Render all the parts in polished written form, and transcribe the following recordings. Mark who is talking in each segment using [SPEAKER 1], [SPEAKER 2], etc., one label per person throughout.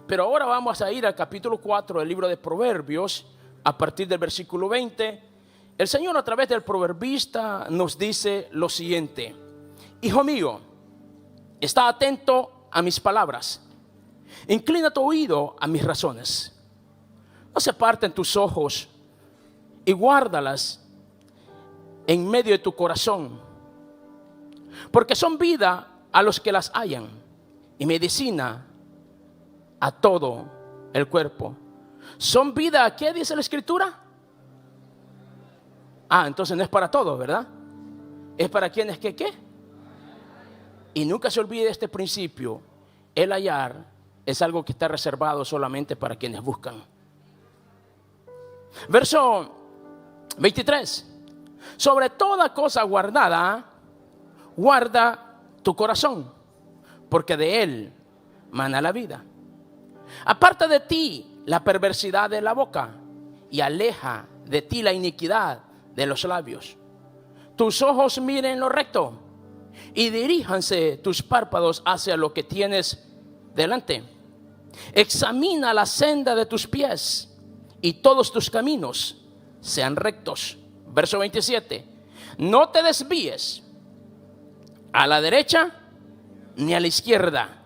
[SPEAKER 1] Pero ahora vamos a ir al capítulo 4 del libro de Proverbios, a partir del versículo 20. El Señor, a través del proverbista, nos dice lo siguiente: hijo mío, está atento a mis palabras, inclina tu oído a mis razones. No se aparten tus ojos y guárdalas en medio de tu corazón, porque son vida a los que las hallan y medicina a todo el cuerpo. Son vida, ¿qué dice la Escritura? Entonces no es para todos, ¿verdad? Es para quienes que ¿qué? Y nunca se olvide este principio: el hallar es algo que está reservado solamente para quienes buscan. Verso 23: sobre toda cosa guardada, guarda tu corazón, porque de él mana la vida. Aparta de ti la perversidad de la boca y aleja de ti la iniquidad de los labios. Tus ojos miren lo recto y diríjanse tus párpados hacia lo que tienes delante. Examina la senda de tus pies y todos tus caminos sean rectos. Verso 27: no te desvíes a la derecha ni a la izquierda,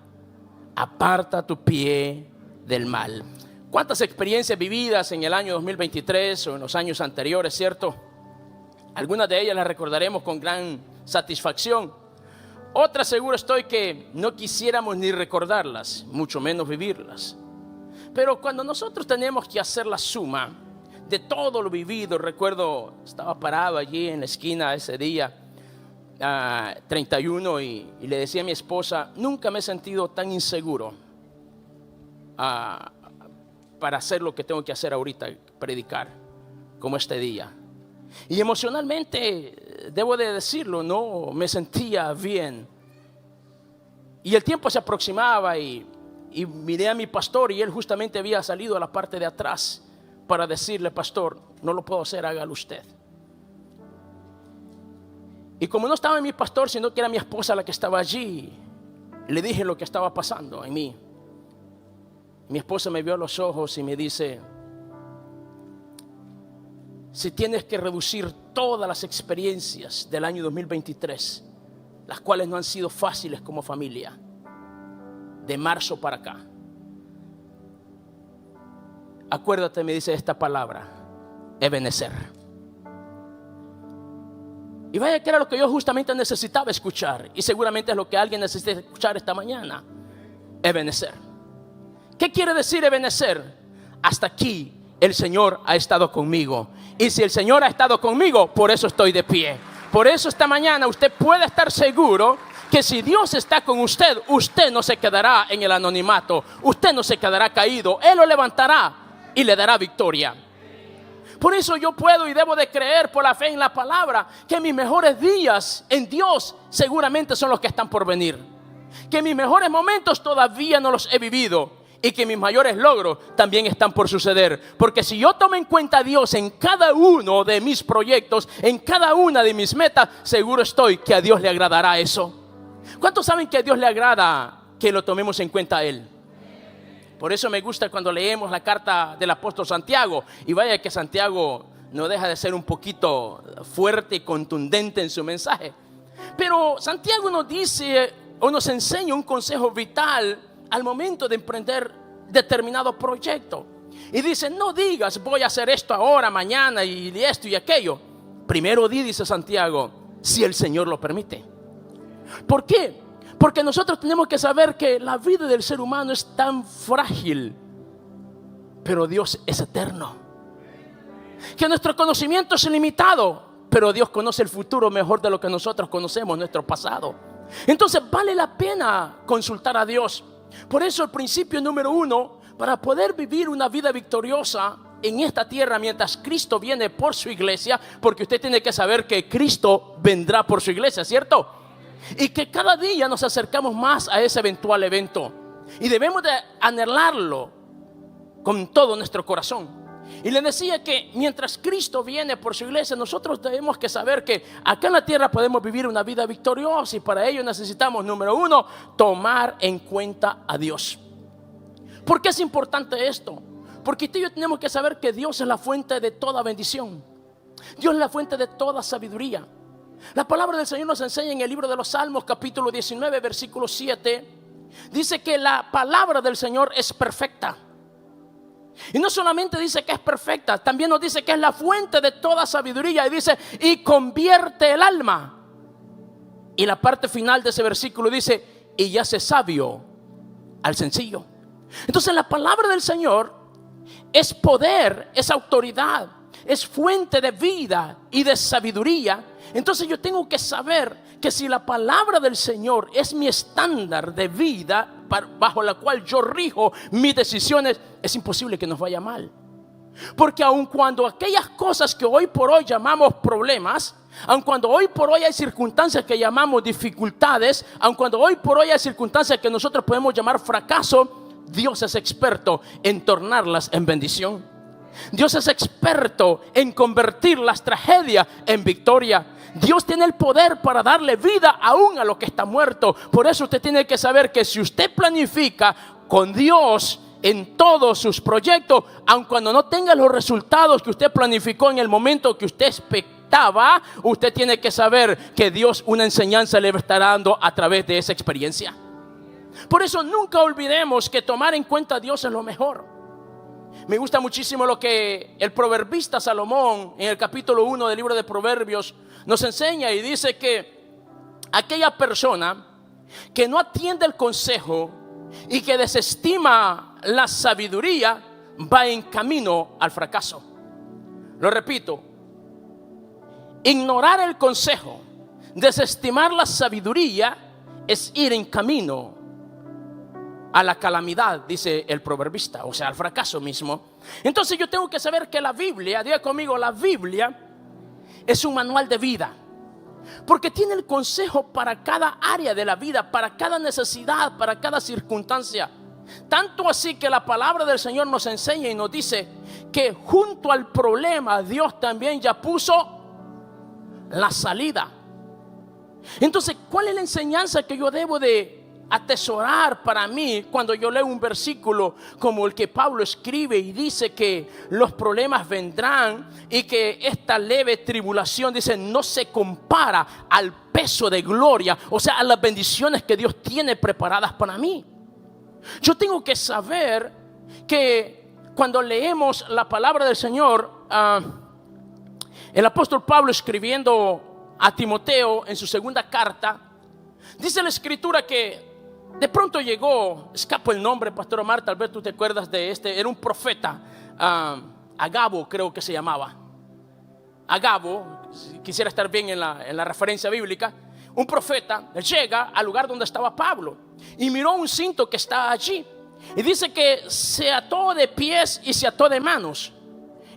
[SPEAKER 1] aparta tu pie del mal. ¿Cuántas experiencias vividas en el año 2023 o en los años anteriores, cierto? Algunas de ellas las recordaremos con gran satisfacción. Otras seguro estoy que no quisiéramos ni recordarlas, mucho menos vivirlas. Pero cuando nosotros tenemos que hacer la suma de todo lo vivido, recuerdo, estaba parado allí en la esquina ese día 31 y le decía a mi esposa: nunca me he sentido tan inseguro para hacer lo que tengo que hacer ahorita, predicar, como este día. Y emocionalmente, debo de decirlo, no me sentía bien. Y el tiempo se aproximaba y miré a mi pastor, y él justamente había salido a la parte de atrás para decirle: pastor, no lo puedo hacer, hágalo usted. Y como no estaba mi pastor, sino que era mi esposa la que estaba allí, le dije lo que estaba pasando en mí. Mi esposa me vio a los ojos y me dice: si tienes que reducir todas las experiencias del año 2023, las cuales no han sido fáciles como familia, de marzo para acá, acuérdate, me dice esta palabra: Ebenezer. Y vaya que era lo que yo justamente necesitaba escuchar, y seguramente es lo que alguien necesita escuchar esta mañana. Ebenezer. ¿Qué quiere decir Ebenezer? Hasta aquí el Señor ha estado conmigo, y si el Señor ha estado conmigo, por eso estoy de pie. Por eso esta mañana usted puede estar seguro que si Dios está con usted, usted no se quedará en el anonimato, usted no se quedará caído. Él lo levantará y le dará victoria. Por eso yo puedo y debo de creer por la fe en la palabra que mis mejores días en Dios seguramente son los que están por venir, que mis mejores momentos todavía no los he vivido, y que mis mayores logros también están por suceder. Porque si yo tomo en cuenta a Dios en cada uno de mis proyectos, en cada una de mis metas, seguro estoy que a Dios le agradará eso. ¿Cuántos saben que a Dios le agrada que lo tomemos en cuenta a Él? Por eso me gusta cuando leemos la carta del apóstol Santiago, y vaya que Santiago no deja de ser un poquito fuerte y contundente en su mensaje. Pero Santiago nos dice o nos enseña un consejo vital al momento de emprender determinado proyecto. Y dice: no digas voy a hacer esto ahora, mañana, y esto y aquello. Primero dice Santiago, si el Señor lo permite. ¿Por qué? Porque nosotros tenemos que saber que la vida del ser humano es tan frágil, pero Dios es eterno. Que nuestro conocimiento es limitado, pero Dios conoce el futuro mejor de lo que nosotros conocemos nuestro pasado. Entonces vale la pena consultar a Dios. Por eso el principio número 1, para poder vivir una vida victoriosa en esta tierra mientras Cristo viene por su iglesia, porque usted tiene que saber que Cristo vendrá por su iglesia, ¿cierto? Y que cada día nos acercamos más a ese eventual evento, y debemos de anhelarlo con todo nuestro corazón. Y le decía que mientras Cristo viene por su iglesia, nosotros tenemos que saber que acá en la tierra podemos vivir una vida victoriosa, y para ello necesitamos, número 1, tomar en cuenta a Dios. ¿Por qué es importante esto? Porque tú y yo tenemos que saber que Dios es la fuente de toda bendición. Dios es la fuente de toda sabiduría. La palabra del Señor nos enseña en el libro de los Salmos, capítulo 19, versículo 7. Dice que la palabra del Señor es perfecta. Y no solamente dice que es perfecta, también nos dice que es la fuente de toda sabiduría. Y dice, y convierte el alma. Y la parte final de ese versículo dice, y hace sabio al sencillo. Entonces la palabra del Señor es poder, es autoridad, es fuente de vida y de sabiduría. Entonces yo tengo que saber que si la palabra del Señor es mi estándar de vida bajo la cual yo rijo mis decisiones, es imposible que nos vaya mal. Porque aun cuando aquellas cosas que hoy por hoy llamamos problemas, aun cuando hoy por hoy hay circunstancias que llamamos dificultades, aun cuando hoy por hoy hay circunstancias que nosotros podemos llamar fracaso, Dios es experto en tornarlas en bendición. Dios es experto en convertir las tragedias en victoria. Dios tiene el poder para darle vida aún a lo que está muerto. Por eso usted tiene que saber que si usted planifica con Dios en todos sus proyectos, aun cuando no tenga los resultados que usted planificó en el momento que usted expectaba, usted tiene que saber que Dios una enseñanza le estará dando a través de esa experiencia. Por eso nunca olvidemos que tomar en cuenta a Dios es lo mejor. Me gusta muchísimo lo que el proverbista Salomón en el capítulo 1 del libro de Proverbios nos enseña, y dice que aquella persona que no atiende el consejo y que desestima la sabiduría va en camino al fracaso. Lo repito, ignorar el consejo, desestimar la sabiduría es ir en camino a la calamidad, dice el proverbista, o sea, al fracaso mismo. Entonces yo tengo que saber que la Biblia, diga conmigo, la Biblia es un manual de vida, porque tiene el consejo para cada área de la vida, para cada necesidad, para cada circunstancia. Tanto así que la palabra del Señor nos enseña y nos dice que junto al problema Dios también ya puso la salida. Entonces, ¿cuál es la enseñanza que yo debo de atesorar para mí cuando yo leo un versículo como el que Pablo escribe y dice que los problemas vendrán y que esta leve tribulación, dice, no se compara al peso de gloria, o sea, a las bendiciones que Dios tiene preparadas para mí? Yo tengo que saber que cuando leemos la palabra del Señor, el apóstol Pablo escribiendo a Timoteo en su segunda carta, dice la escritura que de pronto llegó, escapo el nombre, pastor Omar, tal vez tú te acuerdas de este, era un profeta, Agabo creo que se llamaba. Agabo, quisiera estar bien en la referencia bíblica. Un profeta llega al lugar donde estaba Pablo y miró un cinto que está allí, y dice que se ató de pies y se ató de manos,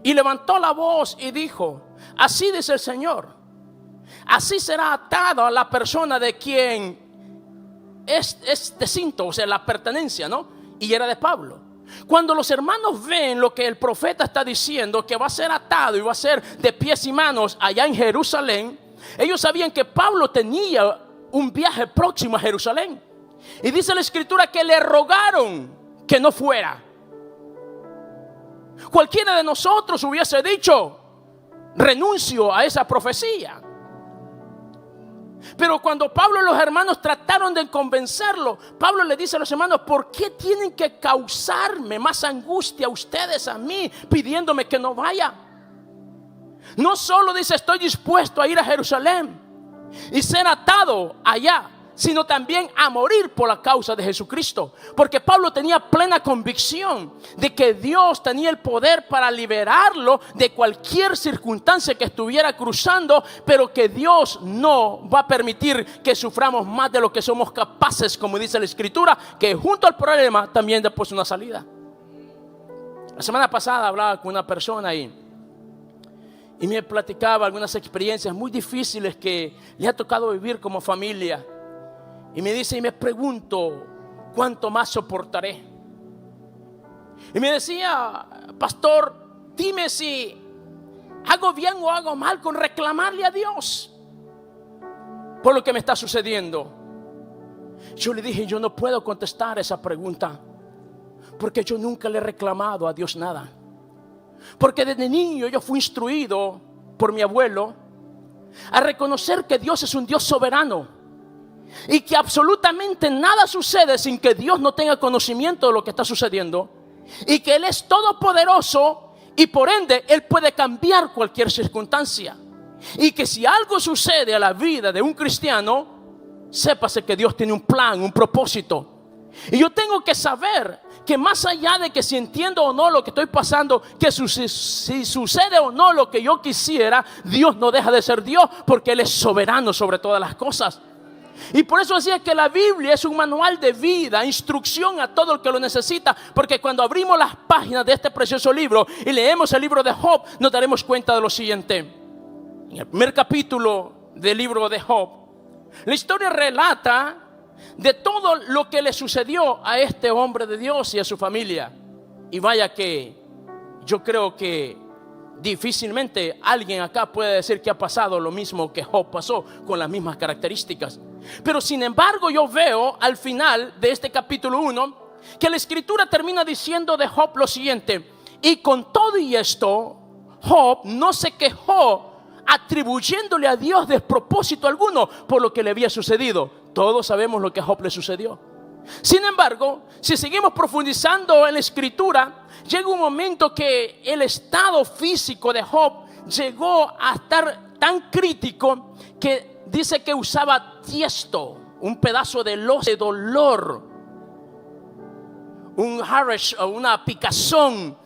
[SPEAKER 1] y levantó la voz y dijo: así dice el Señor, así será atado a la persona de quien es este cinto, o sea, la pertenencia, ¿no? Y era de Pablo. Cuando los hermanos ven lo que el profeta está diciendo, que va a ser atado y va a ser de pies y manos allá en Jerusalén, ellos sabían que Pablo tenía un viaje próximo a Jerusalén. Y dice la escritura que le rogaron que no fuera. Cualquiera de nosotros hubiese dicho: renuncio a esa profecía. Pero cuando Pablo y los hermanos trataron de convencerlo, Pablo le dice a los hermanos: ¿por qué tienen que causarme más angustia a ustedes, a mí, pidiéndome que no vaya? No solo dice estoy dispuesto a ir a Jerusalén y ser atado allá, sino también a morir por la causa de Jesucristo. Porque Pablo tenía plena convicción de que Dios tenía el poder para liberarlo de cualquier circunstancia que estuviera cruzando, pero que Dios no va a permitir que suframos más de lo que somos capaces, como dice la escritura, que junto al problema también después una salida. La semana pasada hablaba con una persona y me platicaba algunas experiencias muy difíciles que le ha tocado vivir como familia. Y me dice, y me pregunto, ¿cuánto más soportaré? Y me decía: pastor, dime si hago bien o hago mal con reclamarle a Dios por lo que me está sucediendo. Yo le dije: yo no puedo contestar esa pregunta, Porque yo nunca le he reclamado a Dios nada. Porque desde niño yo fui instruido por mi abuelo a reconocer que Dios es un Dios soberano y que absolutamente nada sucede sin que Dios no tenga conocimiento de lo que está sucediendo, y que Él es todopoderoso y por ende Él puede cambiar cualquier circunstancia, y que si algo sucede a la vida de un cristiano, sépase que Dios tiene un plan, un propósito. Y yo tengo que saber que más allá de que si entiendo o no lo que estoy pasando, que si sucede o no lo que yo quisiera, Dios no deja de ser Dios, porque Él es soberano sobre todas las cosas. Y por eso decía que la Biblia es un manual de vida, instrucción a todo el que lo necesita. Porque cuando abrimos las páginas de este precioso libro y leemos el libro de Job, nos daremos cuenta de lo siguiente. En el primer capítulo del libro de Job, la historia relata de todo lo que le sucedió a este hombre de Dios y a su familia. Y vaya que yo creo que difícilmente alguien acá puede decir que ha pasado lo mismo que Job pasó, con las mismas características. Pero sin embargo yo veo al final de este capítulo 1 que la escritura termina diciendo de Job lo siguiente: y con todo y esto, Job no se quejó, atribuyéndole a Dios despropósito alguno por lo que le había sucedido. Todos sabemos lo que a Job le sucedió. Sin embargo, si seguimos profundizando en la escritura, llega un momento que el estado físico de Job llegó a estar tan crítico que dice que usaba tiesto, un pedazo de losa de dolor, un harash o una picazón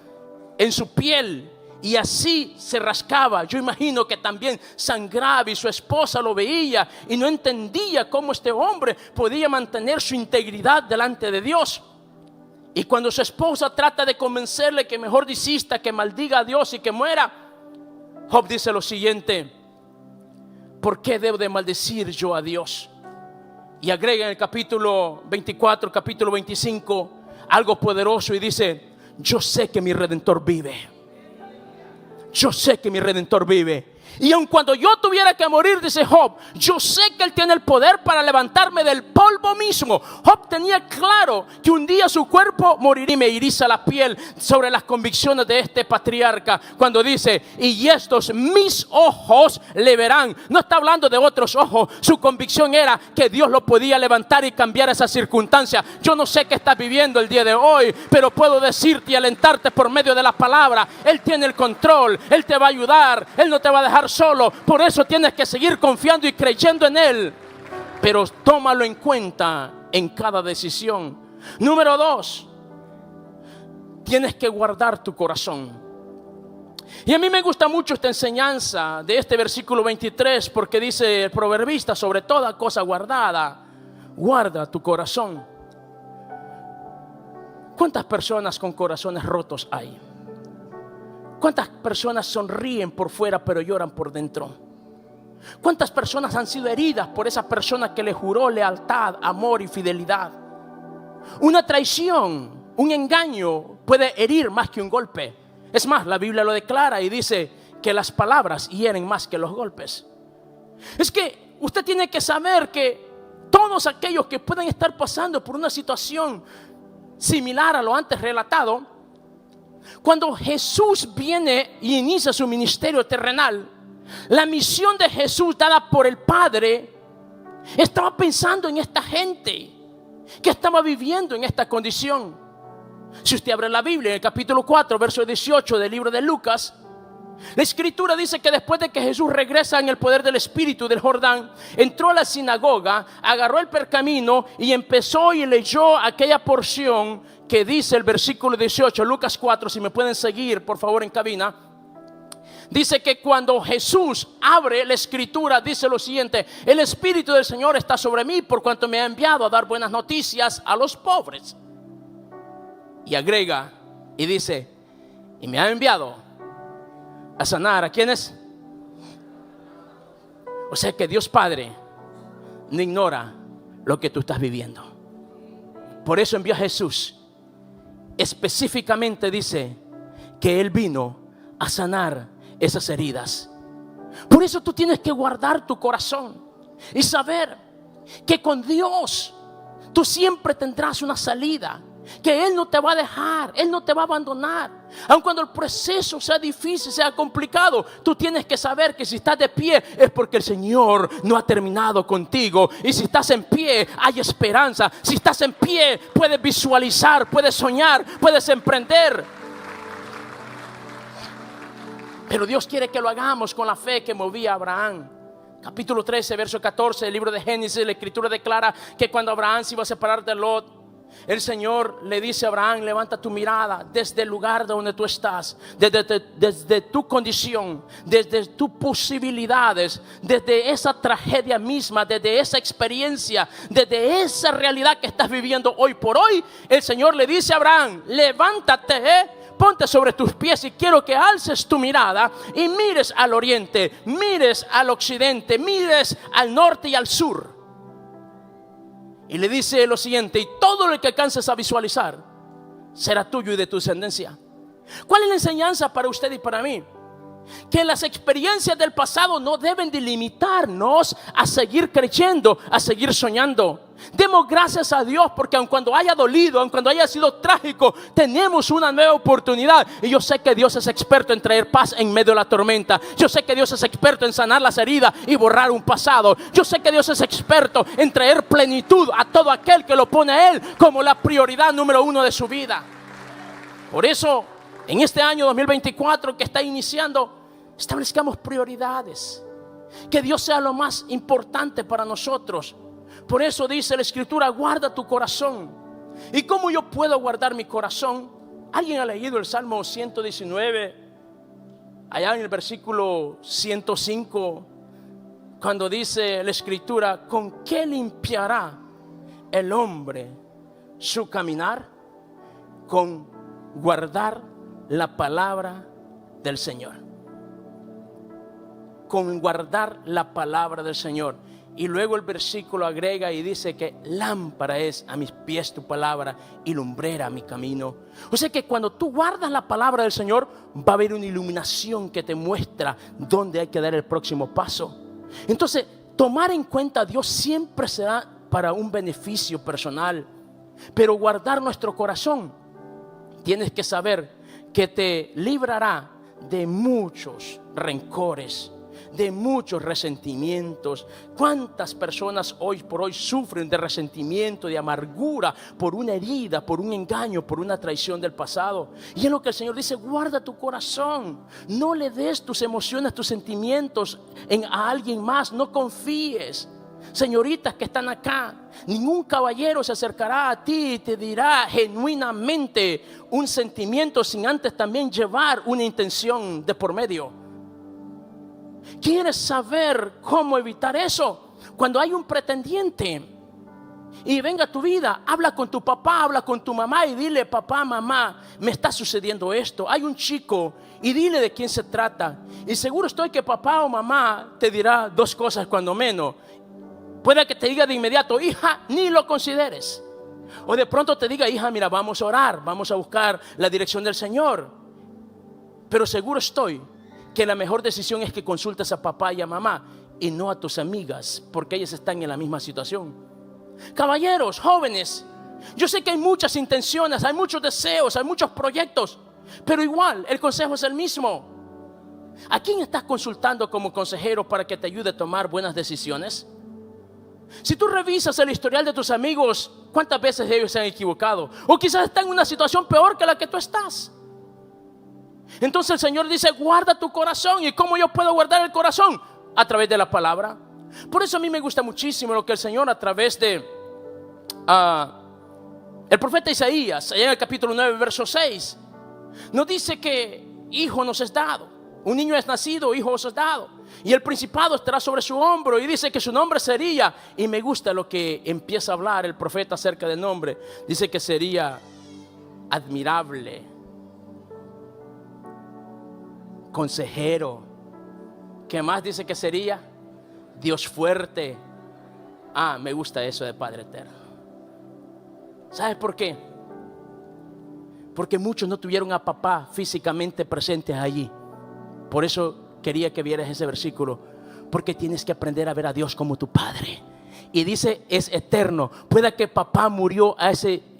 [SPEAKER 1] en su piel, y así se rascaba. Yo imagino que también sangraba y su esposa lo veía y no entendía cómo este hombre podía mantener su integridad delante de Dios. Y cuando su esposa trata de convencerle que mejor desista, que maldiga a Dios y que muera, Job dice lo siguiente: ¿por qué debo de maldecir yo a Dios? Y agrega en el capítulo 24, capítulo 25, algo poderoso, y dice: yo sé que mi Redentor vive. Yo sé que mi Redentor vive. Y aun cuando yo tuviera que morir, dice Job, yo sé que Él tiene el poder para levantarme del polvo mismo. Job tenía claro que un día su cuerpo moriría. Y me eriza la piel sobre las convicciones de este patriarca cuando dice: y estos mis ojos le verán. No está hablando de otros ojos. Su convicción era que Dios lo podía levantar y cambiar esa circunstancia. Yo no sé qué estás viviendo el día de hoy, pero puedo decirte y alentarte por medio de la palabra: Él tiene el control, Él te va a ayudar, Él no te va a dejar solo. Por eso tienes que seguir confiando y creyendo en Él, pero tómalo en cuenta en cada decisión. Número 2, tienes que guardar tu corazón. Y a mí me gusta mucho esta enseñanza de este versículo 23, porque dice el proverbista: sobre toda cosa guardada, guarda tu corazón. ¿Cuántas personas con corazones rotos hay? ¿Cuántas personas sonríen por fuera pero lloran por dentro? ¿Cuántas personas han sido heridas por esa persona que le juró lealtad, amor y fidelidad? Una traición, un engaño puede herir más que un golpe. Es más, la Biblia lo declara y dice que las palabras hieren más que los golpes. Es que usted tiene que saber que todos aquellos que pueden estar pasando por una situación similar a lo antes relatado, cuando Jesús viene y inicia su ministerio terrenal, la misión de Jesús dada por el Padre estaba pensando en esta gente que estaba viviendo en esta condición. Si usted abre la Biblia en el capítulo 4, verso 18 del libro de Lucas, la escritura dice que después de que Jesús regresa en el poder del Espíritu del Jordán, entró a la sinagoga, agarró el pergamino y empezó y leyó aquella porción que dice el versículo 18, Lucas 4, si me pueden seguir por favor en cabina. Dice que cuando Jesús abre la escritura, dice lo siguiente: el Espíritu del Señor está sobre mí, por cuanto me ha enviado a dar buenas noticias a los pobres. Y agrega y dice: y me ha enviado a sanar ¿a quiénes? O sea que Dios Padre no ignora lo que tú estás viviendo. Por eso envió a Jesús. Específicamente dice que Él vino a sanar esas heridas. Por eso tú tienes que guardar tu corazón y saber que con Dios tú siempre tendrás una salida. que Él no te va a dejar, Él no te va a abandonar. Aun cuando el proceso sea difícil, sea complicado, tú tienes que saber que si estás de pie es porque el Señor no ha terminado contigo. Y si estás en pie, hay esperanza. Si estás en pie, puedes visualizar, puedes soñar, puedes emprender. Pero Dios quiere que lo hagamos con la fe que movía a Abraham. Capítulo 13, verso 14 del libro de Génesis, la escritura declara que cuando Abraham se iba a separar de Lot, el Señor le dice a Abraham: levanta tu mirada desde el lugar donde tú estás, desde tu condición, desde tus posibilidades, desde esa tragedia misma, desde esa experiencia, desde esa realidad que estás viviendo hoy por hoy. El Señor le dice a Abraham: levántate, ponte sobre tus pies y quiero que alces tu mirada y mires al oriente, mires al occidente, mires al norte y al sur. Y le dice lo siguiente: y todo lo que alcances a visualizar será tuyo y de tu descendencia. ¿Cuál es la enseñanza para usted y para mí? Que las experiencias del pasado no deben delimitarnos a seguir creyendo, a seguir soñando. Demos gracias a Dios porque aun cuando haya dolido, aun cuando haya sido trágico, tenemos una nueva oportunidad. Y yo sé que Dios es experto en traer paz en medio de la tormenta. Yo sé que Dios es experto en sanar las heridas y borrar un pasado. Yo sé que Dios es experto en traer plenitud a todo aquel que lo pone a Él como la prioridad número uno de su vida. Por eso, en este año 2024 que está iniciando, establezcamos prioridades. Que Dios sea lo más importante para nosotros. Por eso dice la escritura: guarda tu corazón. ¿Y cómo yo puedo guardar mi corazón? ¿Alguien ha leído el Salmo 119? Allá en el versículo 105, cuando dice la escritura: ¿con qué limpiará el hombre su caminar? Con guardar la palabra del Señor. Con guardar la palabra del Señor. Y luego el versículo agrega y dice que lámpara es a mis pies tu palabra y lumbrera a mi camino. O sea que cuando tú guardas la palabra del Señor, va a haber una iluminación que te muestra dónde hay que dar el próximo paso. Entonces, tomar en cuenta a Dios siempre será para un beneficio personal. Pero guardar nuestro corazón, tienes que saber que te librará de muchos rencores, de muchos resentimientos. ¿Cuántas personas hoy por hoy sufren de resentimiento, de amargura por una herida, por un engaño, por una traición del pasado? Y es lo que el Señor dice: guarda tu corazón. No le des tus emociones, tus sentimientos a alguien más. No confíes. Señoritas que están acá, ningún caballero se acercará a ti y te dirá genuinamente un sentimiento sin antes también llevar una intención de por medio. ¿Quieres saber cómo evitar eso? Cuando hay un pretendiente y venga a tu vida, habla con tu papá, habla con tu mamá y dile: papá, mamá, me está sucediendo esto. Hay un chico, y dile de quién se trata. Y seguro estoy que papá o mamá te dirá dos cosas cuando menos. Puede que te diga de inmediato: hija, ni lo consideres. O de pronto te diga: hija, mira, vamos a orar, vamos a buscar la dirección del Señor. Pero seguro estoy que la mejor decisión es que consultes a papá y a mamá y no a tus amigas, porque ellas están en la misma situación. Caballeros, jóvenes, yo sé que hay muchas intenciones, hay muchos deseos, hay muchos proyectos, pero igual el consejo es el mismo. ¿A quién estás consultando como consejero para que te ayude a tomar buenas decisiones? Si tú revisas el historial de tus amigos, ¿cuántas veces ellos se han equivocado? O quizás están en una situación peor que la que tú estás. Entonces el Señor dice: guarda tu corazón. ¿Y cómo yo puedo guardar el corazón? A través de la palabra. Por eso a mí me gusta muchísimo lo que el Señor a través de el profeta Isaías, allá en el capítulo 9, verso 6, nos dice que hijo nos es dado, un niño es nacido, hijo nos es dado, y el principado estará sobre su hombro. Y dice que su nombre sería, y me gusta lo que empieza a hablar el profeta acerca del nombre, dice que sería admirable, consejero. ¿Qué más dice que sería? Dios fuerte. Me gusta eso de Padre eterno. ¿Sabes por qué? Porque muchos no tuvieron a papá físicamente presentes allí. Por eso quería que vieras ese versículo, porque tienes que aprender a ver a Dios como tu Padre. Y dice: es eterno. Puede que papá murió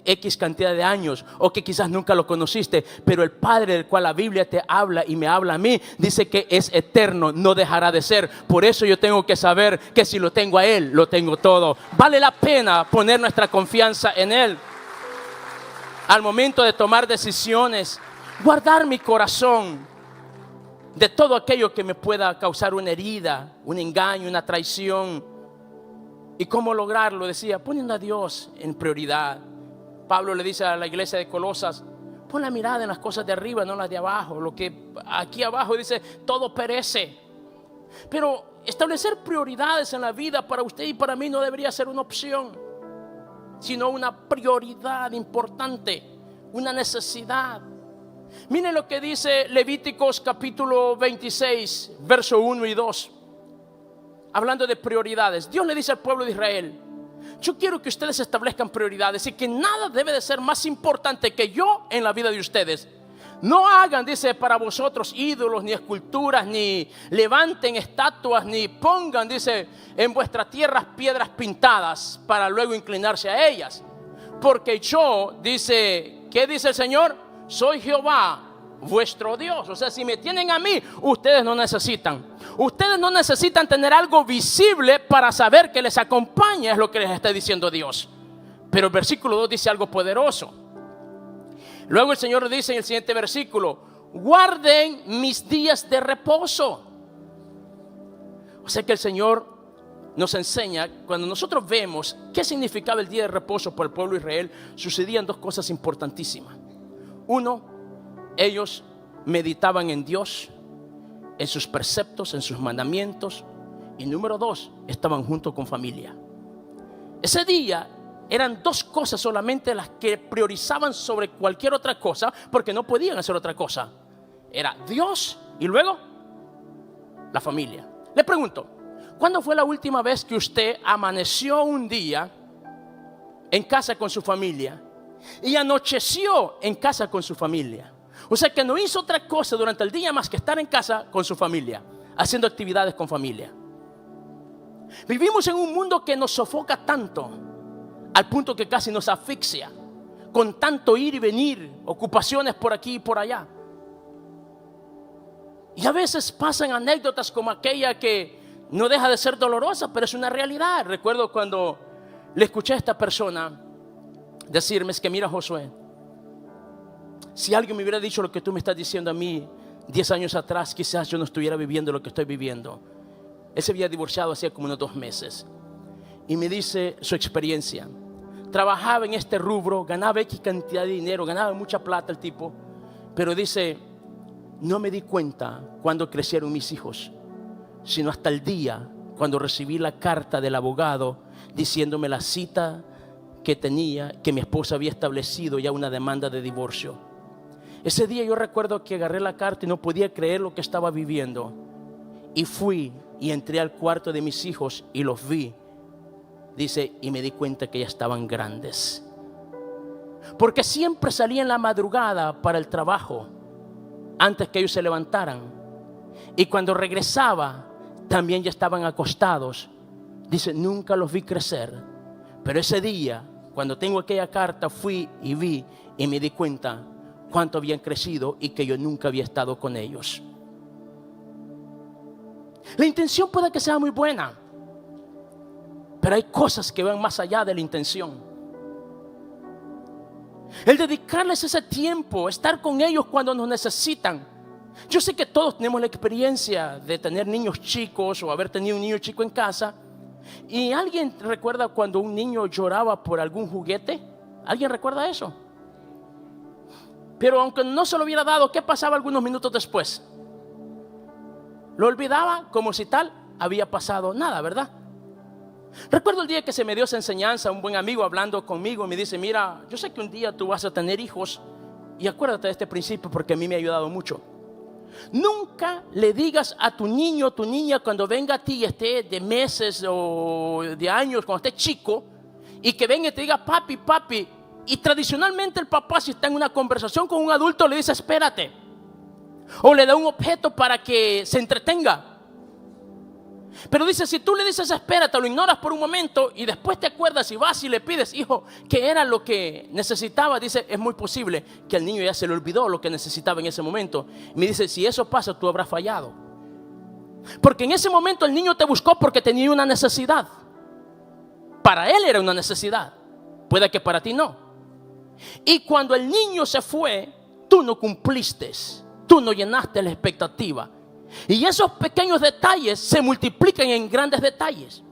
[SPEAKER 1] X cantidad de años, o que quizás nunca lo conociste, pero el Padre del cual la Biblia te habla y me habla a mí, dice que es eterno, no dejará de ser. Por eso yo tengo que saber que si lo tengo a Él, lo tengo todo. Vale la pena poner nuestra confianza en Él. Al momento de tomar decisiones, guardar mi corazón de todo aquello que me pueda causar una herida, un engaño, una traición. ¿Y cómo lograrlo? Decía, poniendo a Dios en prioridad. Pablo le dice a la iglesia de Colosas, pon la mirada en las cosas de arriba, no las de abajo. Lo que aquí abajo dice, todo perece. Pero establecer prioridades en la vida para usted y para mí no debería ser una opción, sino una prioridad importante, una necesidad. Miren lo que dice Levíticos capítulo 26, verso 1 y 2. Hablando de prioridades, Dios le dice al pueblo de Israel, yo quiero que ustedes establezcan prioridades y que nada debe de ser más importante que yo en la vida de ustedes. No hagan, dice, para vosotros ídolos, ni esculturas, ni levanten estatuas, ni pongan, dice, en vuestras tierras piedras pintadas para luego inclinarse a ellas. Porque yo, dice, ¿qué dice el Señor? Soy Jehová, vuestro Dios. O sea, si me tienen a mí, ustedes no necesitan. Ustedes no necesitan tener algo visible para saber que les acompaña, es lo que les está diciendo Dios. Pero el versículo 2 dice algo poderoso. Luego el Señor dice en el siguiente versículo, guarden mis días de reposo. O sea que el Señor nos enseña, cuando nosotros vemos qué significaba el día de reposo para el pueblo de Israel, sucedían dos cosas importantísimas. Uno, ellos meditaban en Dios, en sus preceptos, en sus mandamientos. Y número dos, estaban junto con familia. Ese día eran dos cosas solamente las que priorizaban sobre cualquier otra cosa, porque no podían hacer otra cosa. Era Dios y luego la familia. Le pregunto, ¿cuándo fue la última vez que usted amaneció un día en casa con su familia y anocheció en casa con su familia? O sea que no hizo otra cosa durante el día más que estar en casa con su familia, haciendo actividades con familia. Vivimos en un mundo que nos sofoca tanto, al punto que casi nos asfixia, con tanto ir y venir, ocupaciones por aquí y por allá. Y a veces pasan anécdotas como aquella que no deja de ser dolorosa, pero es una realidad. Recuerdo cuando le escuché a esta persona decirme, es que mira, Josué, si alguien me hubiera dicho lo que tú me estás diciendo a mí 10 años atrás, quizás yo no estuviera viviendo lo que estoy viviendo. Él se había divorciado hacía como unos 2 meses. Y me dice su experiencia. Trabajaba en este rubro, ganaba X cantidad de dinero, ganaba mucha plata el tipo. Pero dice, no me di cuenta cuando crecieron mis hijos, sino hasta el día cuando recibí la carta del abogado diciéndome la cita que tenía, que mi esposa había establecido ya una demanda de divorcio. Ese día yo recuerdo que agarré la carta y no podía creer lo que estaba viviendo. Y fui y entré al cuarto de mis hijos y los vi. Dice, y me di cuenta que ya estaban grandes. Porque siempre salía en la madrugada para el trabajo, antes que ellos se levantaran. Y cuando regresaba, también ya estaban acostados. Dice, nunca los vi crecer. Pero ese día, cuando tengo aquella carta, fui y vi y me di cuenta cuánto habían crecido y que yo nunca había estado con ellos. La intención puede que sea muy buena, pero hay cosas que van más allá de la intención. El dedicarles ese tiempo, estar con ellos cuando nos necesitan. Yo sé que todos tenemos la experiencia de tener niños chicos o haber tenido un niño chico en casa. ¿Y alguien recuerda cuando un niño lloraba por algún juguete? ¿Alguien recuerda eso? Pero aunque no se lo hubiera dado, ¿qué pasaba algunos minutos después? Lo olvidaba como si tal había pasado nada, ¿verdad? Recuerdo el día que se me dio esa enseñanza, un buen amigo hablando conmigo me dice, mira, yo sé que un día tú vas a tener hijos y acuérdate de este principio porque a mí me ha ayudado mucho. Nunca le digas a tu niño o tu niña cuando venga a ti y esté de meses o de años, cuando esté chico, y que venga y te diga papi, papi, y tradicionalmente el papá, si está en una conversación con un adulto, le dice espérate, o le da un objeto para que se entretenga. Pero dice, si tú le dices espérate, lo ignoras por un momento y después te acuerdas y vas y le pides, hijo, ¿qué era lo que necesitaba? Dice, es muy posible que al niño ya se le olvidó lo que necesitaba en ese momento. Y me dice, si eso pasa, tú habrás fallado. Porque en ese momento el niño te buscó porque tenía una necesidad. Para él era una necesidad. Puede que para ti no. Y cuando el niño se fue, tú no cumpliste, tú no llenaste la expectativa. Y esos pequeños detalles se multiplican en grandes detalles.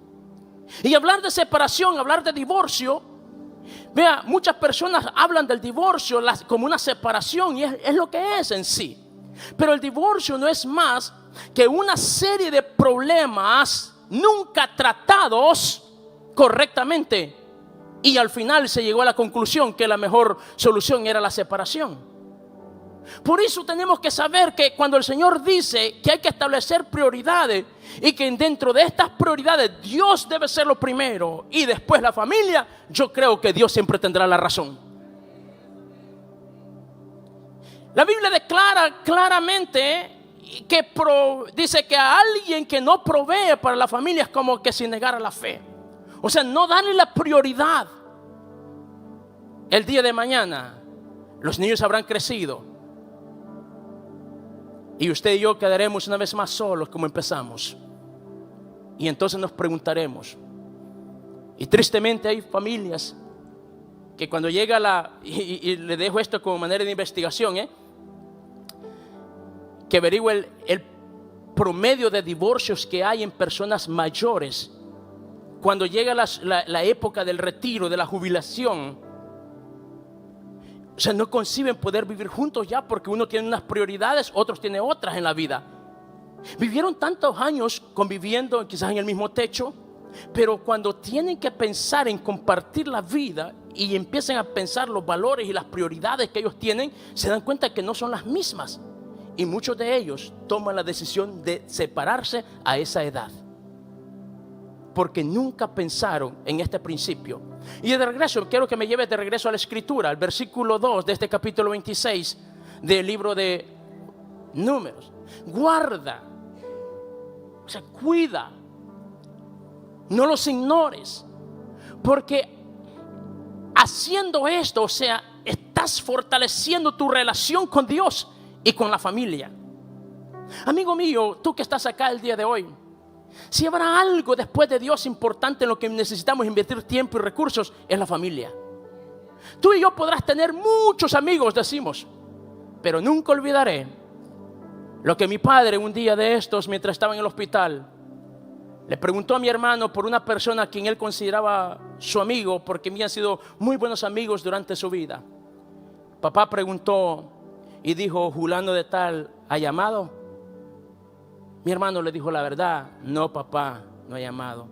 [SPEAKER 1] Y hablar de separación, hablar de divorcio, vea, muchas personas hablan del divorcio como una separación, y es lo que es en sí. Pero el divorcio no es más que una serie de problemas nunca tratados correctamente, y al final se llegó a la conclusión que la mejor solución era la separación. Por eso tenemos que saber que cuando el Señor dice que hay que establecer prioridades, y que dentro de estas prioridades Dios debe ser lo primero y después la familia, yo creo que Dios siempre tendrá la razón. La Biblia declara claramente que dice que a alguien que no provee para la familia es como que si negara la fe. O sea, no darle la prioridad. El día de mañana los niños habrán crecido y usted y yo quedaremos una vez más solos como empezamos. Y entonces nos preguntaremos. Y tristemente hay familias que cuando llega y le dejo esto como manera de investigación, que averigüe el promedio de divorcios que hay en personas mayores. Cuando llega la época del retiro, de la jubilación, o sea, no conciben poder vivir juntos ya, porque uno tiene unas prioridades, otros tienen otras en la vida. Vivieron tantos años conviviendo quizás en el mismo techo, pero cuando tienen que pensar en compartir la vida y empiezan a pensar los valores y las prioridades que ellos tienen, se dan cuenta que no son las mismas. Y muchos de ellos toman la decisión de separarse a esa edad, porque nunca pensaron en este principio. Y de regreso, quiero que me lleves de regreso a la escritura, al versículo 2 de este capítulo 26 del libro de Números. Guarda, o sea, cuida, no los ignores, porque haciendo esto, o sea, estás fortaleciendo tu relación con Dios y con la familia. Amigo mío, tú que estás acá el día de hoy, si habrá algo después de Dios importante en lo que necesitamos invertir tiempo y recursos, es la familia. Tú y yo podrás tener muchos amigos, decimos, pero nunca olvidaré lo que mi padre un día de estos, mientras estaba en el hospital, le preguntó a mi hermano por una persona a quien él consideraba su amigo, porque habían sido muy buenos amigos durante su vida. Papá preguntó y dijo, Julano de tal, ¿ha llamado? Mi hermano le dijo la verdad, no papá, no ha llamado.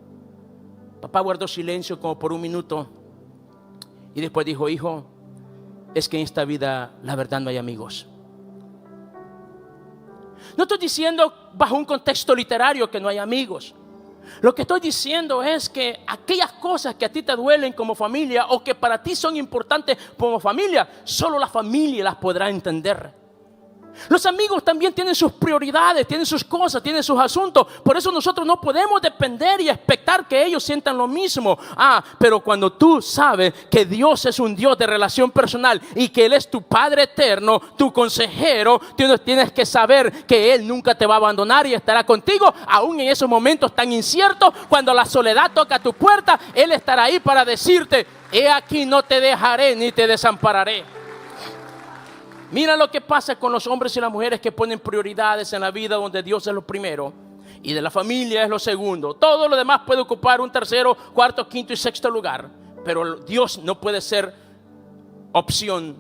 [SPEAKER 1] Papá guardó silencio como por un minuto y después dijo, hijo, es que en esta vida la verdad no hay amigos. No estoy diciendo bajo un contexto literario que no hay amigos. Lo que estoy diciendo es que aquellas cosas que a ti te duelen como familia o que para ti son importantes como familia, solo la familia las podrá entender. Los amigos también tienen sus prioridades, tienen sus cosas, tienen sus asuntos. Por eso nosotros no podemos depender y expectar que ellos sientan lo mismo. Pero cuando tú sabes que Dios es un Dios de relación personal y que Él es tu Padre eterno, tu consejero, tienes que saber que Él nunca te va a abandonar y estará contigo, aún en esos momentos tan inciertos. Cuando la soledad toca tu puerta, Él estará ahí para decirte, he aquí, no te dejaré ni te desampararé. Mira lo que pasa con los hombres y las mujeres que ponen prioridades en la vida, donde Dios es lo primero y de la familia es lo segundo. Todo lo demás puede ocupar un tercero, cuarto, quinto y sexto lugar, pero Dios no puede ser opción,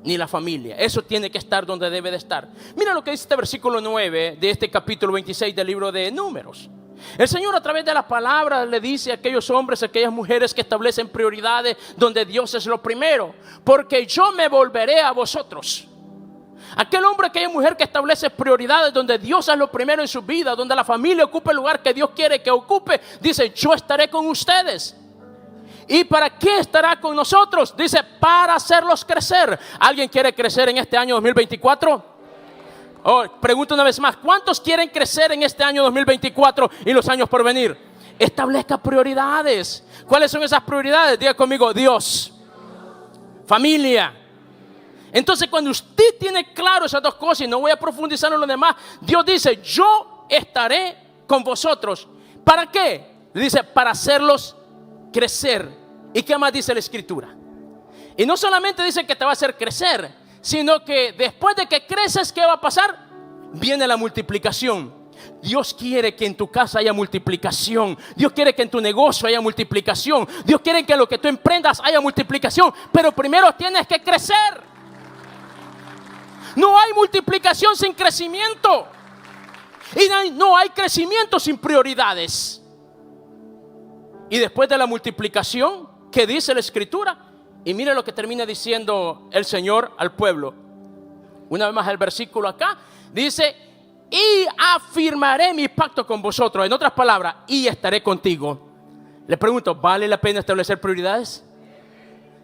[SPEAKER 1] ni la familia. Eso tiene que estar donde debe de estar. Mira lo que dice este versículo 9 de este capítulo 26 del libro de Números. El Señor, a través de la palabra, le dice a aquellos hombres, a aquellas mujeres que establecen prioridades donde Dios es lo primero, porque yo me volveré a vosotros. Aquel hombre, aquella mujer que establece prioridades donde Dios es lo primero en su vida, donde la familia ocupa el lugar que Dios quiere que ocupe, dice, yo estaré con ustedes. ¿Y para qué estará con nosotros? Dice, para hacerlos crecer. ¿Alguien quiere crecer en este año 2024? Oh, pregunto una vez más, ¿cuántos quieren crecer en este año 2024 y los años por venir? Establezca prioridades. ¿Cuáles son esas prioridades? Diga conmigo: Dios, familia. Entonces, cuando usted tiene claro esas dos cosas, y no voy a profundizar en lo demás, Dios dice: yo estaré con vosotros. ¿Para qué? Dice: para hacerlos crecer. ¿Y qué más dice la Escritura? Y no solamente dice que te va a hacer crecer, sino que después de que creces, ¿qué va a pasar? Viene la multiplicación. Dios quiere que en tu casa haya multiplicación. Dios quiere que en tu negocio haya multiplicación. Dios quiere que en lo que tú emprendas haya multiplicación. Pero primero tienes que crecer. No hay multiplicación sin crecimiento. Y no hay crecimiento sin prioridades. Y después de la multiplicación, ¿qué dice la Escritura? Y mire lo que termina diciendo el Señor al pueblo. Una vez más el versículo acá dice: y afirmaré mi pacto con vosotros. En otras palabras, y estaré contigo. Le pregunto, ¿vale la pena establecer prioridades?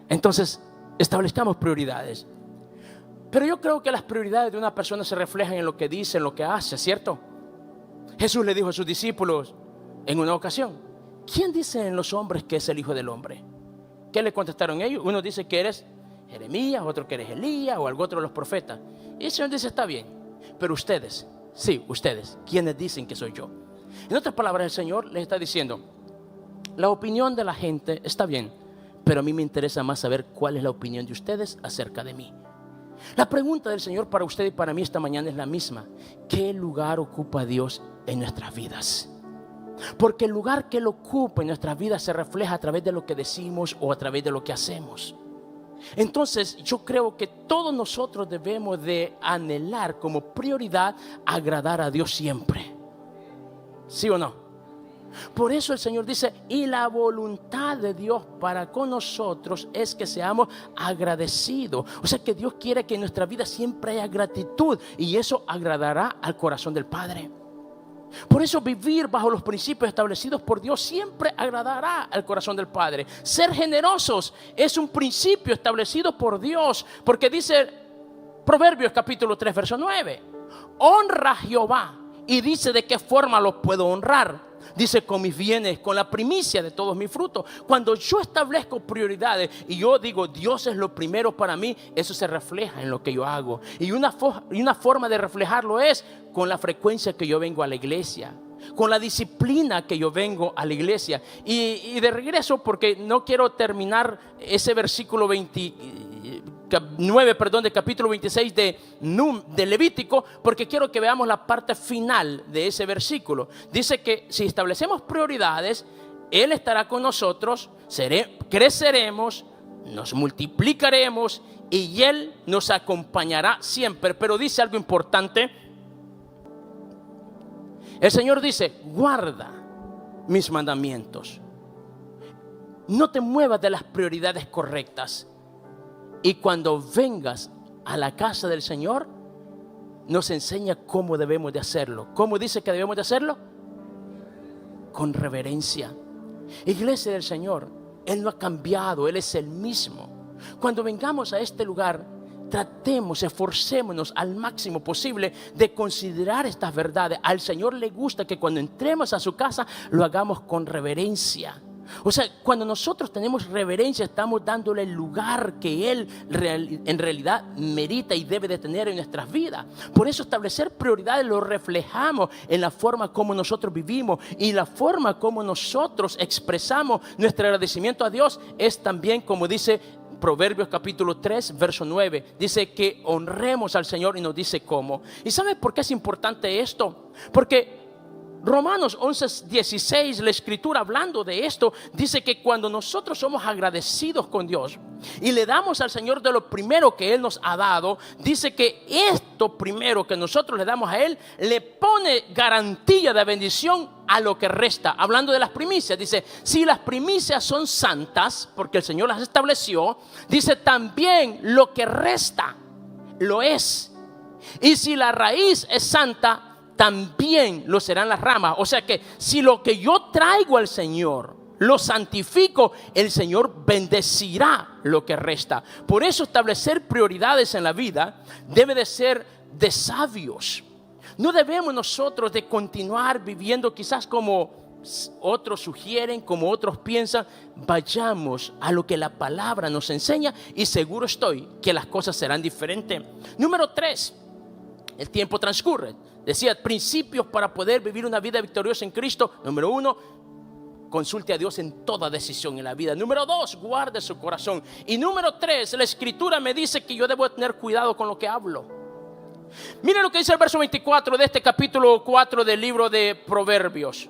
[SPEAKER 1] Entonces, establezcamos prioridades. Pero yo creo que las prioridades de una persona se reflejan en lo que dice, en lo que hace, ¿cierto? Jesús le dijo a sus discípulos en una ocasión: ¿quién dicen los hombres que es el Hijo del Hombre? ¿Qué le contestaron ellos? Uno dice que eres Jeremías, otro que eres Elías o algún otro de los profetas. Y el Señor dice: está bien, pero ustedes, sí, ustedes, ¿quiénes dicen que soy yo? En otras palabras, el Señor les está diciendo: la opinión de la gente está bien, pero a mí me interesa más saber cuál es la opinión de ustedes acerca de mí. La pregunta del Señor para usted y para mí esta mañana es la misma: ¿qué lugar ocupa Dios en nuestras vidas? Porque el lugar que Él ocupa en nuestras vidas se refleja a través de lo que decimos o a través de lo que hacemos. Entonces yo creo que todos nosotros debemos de anhelar como prioridad agradar a Dios siempre. ¿Sí o no? Por eso el Señor dice: y la voluntad de Dios para con nosotros es que seamos agradecidos. O sea que Dios quiere que en nuestra vida siempre haya gratitud, y eso agradará al corazón del Padre. Por eso vivir bajo los principios establecidos por Dios siempre agradará al corazón del Padre. Ser generosos es un principio establecido por Dios, porque dice Proverbios capítulo 3 verso 9: honra a Jehová. Y dice de qué forma lo puedo honrar. Dice: con mis bienes, con la primicia de todos mis frutos. Cuando yo establezco prioridades y yo digo Dios es lo primero para mí, eso se refleja en lo que yo hago. Y una forma de reflejarlo es con la frecuencia que yo vengo a la iglesia, con la disciplina que yo vengo a la iglesia. Y de regreso, porque no quiero terminar ese versículo 9, de capítulo 26 de Levítico, porque quiero que veamos la parte final de ese versículo. Dice que si establecemos prioridades, Él estará con nosotros, creceremos, nos multiplicaremos y Él nos acompañará siempre. Pero dice algo importante. El Señor dice: guarda mis mandamientos. No te muevas de las prioridades correctas. Y cuando vengas a la casa del Señor, nos enseña cómo debemos de hacerlo. ¿Cómo dice que debemos de hacerlo? Con reverencia. Iglesia del Señor, Él no ha cambiado, Él es el mismo. Cuando vengamos a este lugar, esforcémonos al máximo posible de considerar estas verdades. Al Señor le gusta que cuando entremos a su casa lo hagamos con reverencia. O sea, cuando nosotros tenemos reverencia, estamos dándole el lugar que Él en realidad merita y debe de tener en nuestras vidas. Por eso establecer prioridades lo reflejamos en la forma como nosotros vivimos, y la forma como nosotros expresamos nuestro agradecimiento a Dios es también, como dice Proverbios capítulo 3 verso 9, dice que honremos al Señor, y nos dice cómo. ¿Y sabes por qué es importante esto? Porque Romanos 11:16, la Escritura hablando de esto, dice que cuando nosotros somos agradecidos con Dios y le damos al Señor de lo primero que Él nos ha dado, dice que esto primero que nosotros le damos a Él le pone garantía de bendición a lo que resta. Hablando de las primicias, dice: si las primicias son santas, porque el Señor las estableció, dice también lo que resta lo es. Y si la raíz es santa, también lo serán las ramas. O sea que si lo que yo traigo al Señor lo santifico, el Señor bendecirá lo que resta. Por eso establecer prioridades en la vida debe de ser de sabios. No debemos nosotros de continuar viviendo quizás como otros sugieren, como otros piensan. Vayamos a lo que la palabra nos enseña y seguro estoy que las cosas serán diferentes. Número 3, el tiempo transcurre. Decía, principios para poder vivir una vida victoriosa en Cristo. Número 1, consulte a Dios en toda decisión en la vida. Número 2, guarde su corazón. Y número 3, la Escritura me dice que yo debo tener cuidado con lo que hablo. Miren lo que dice el verso 24 de este capítulo 4 del libro de Proverbios.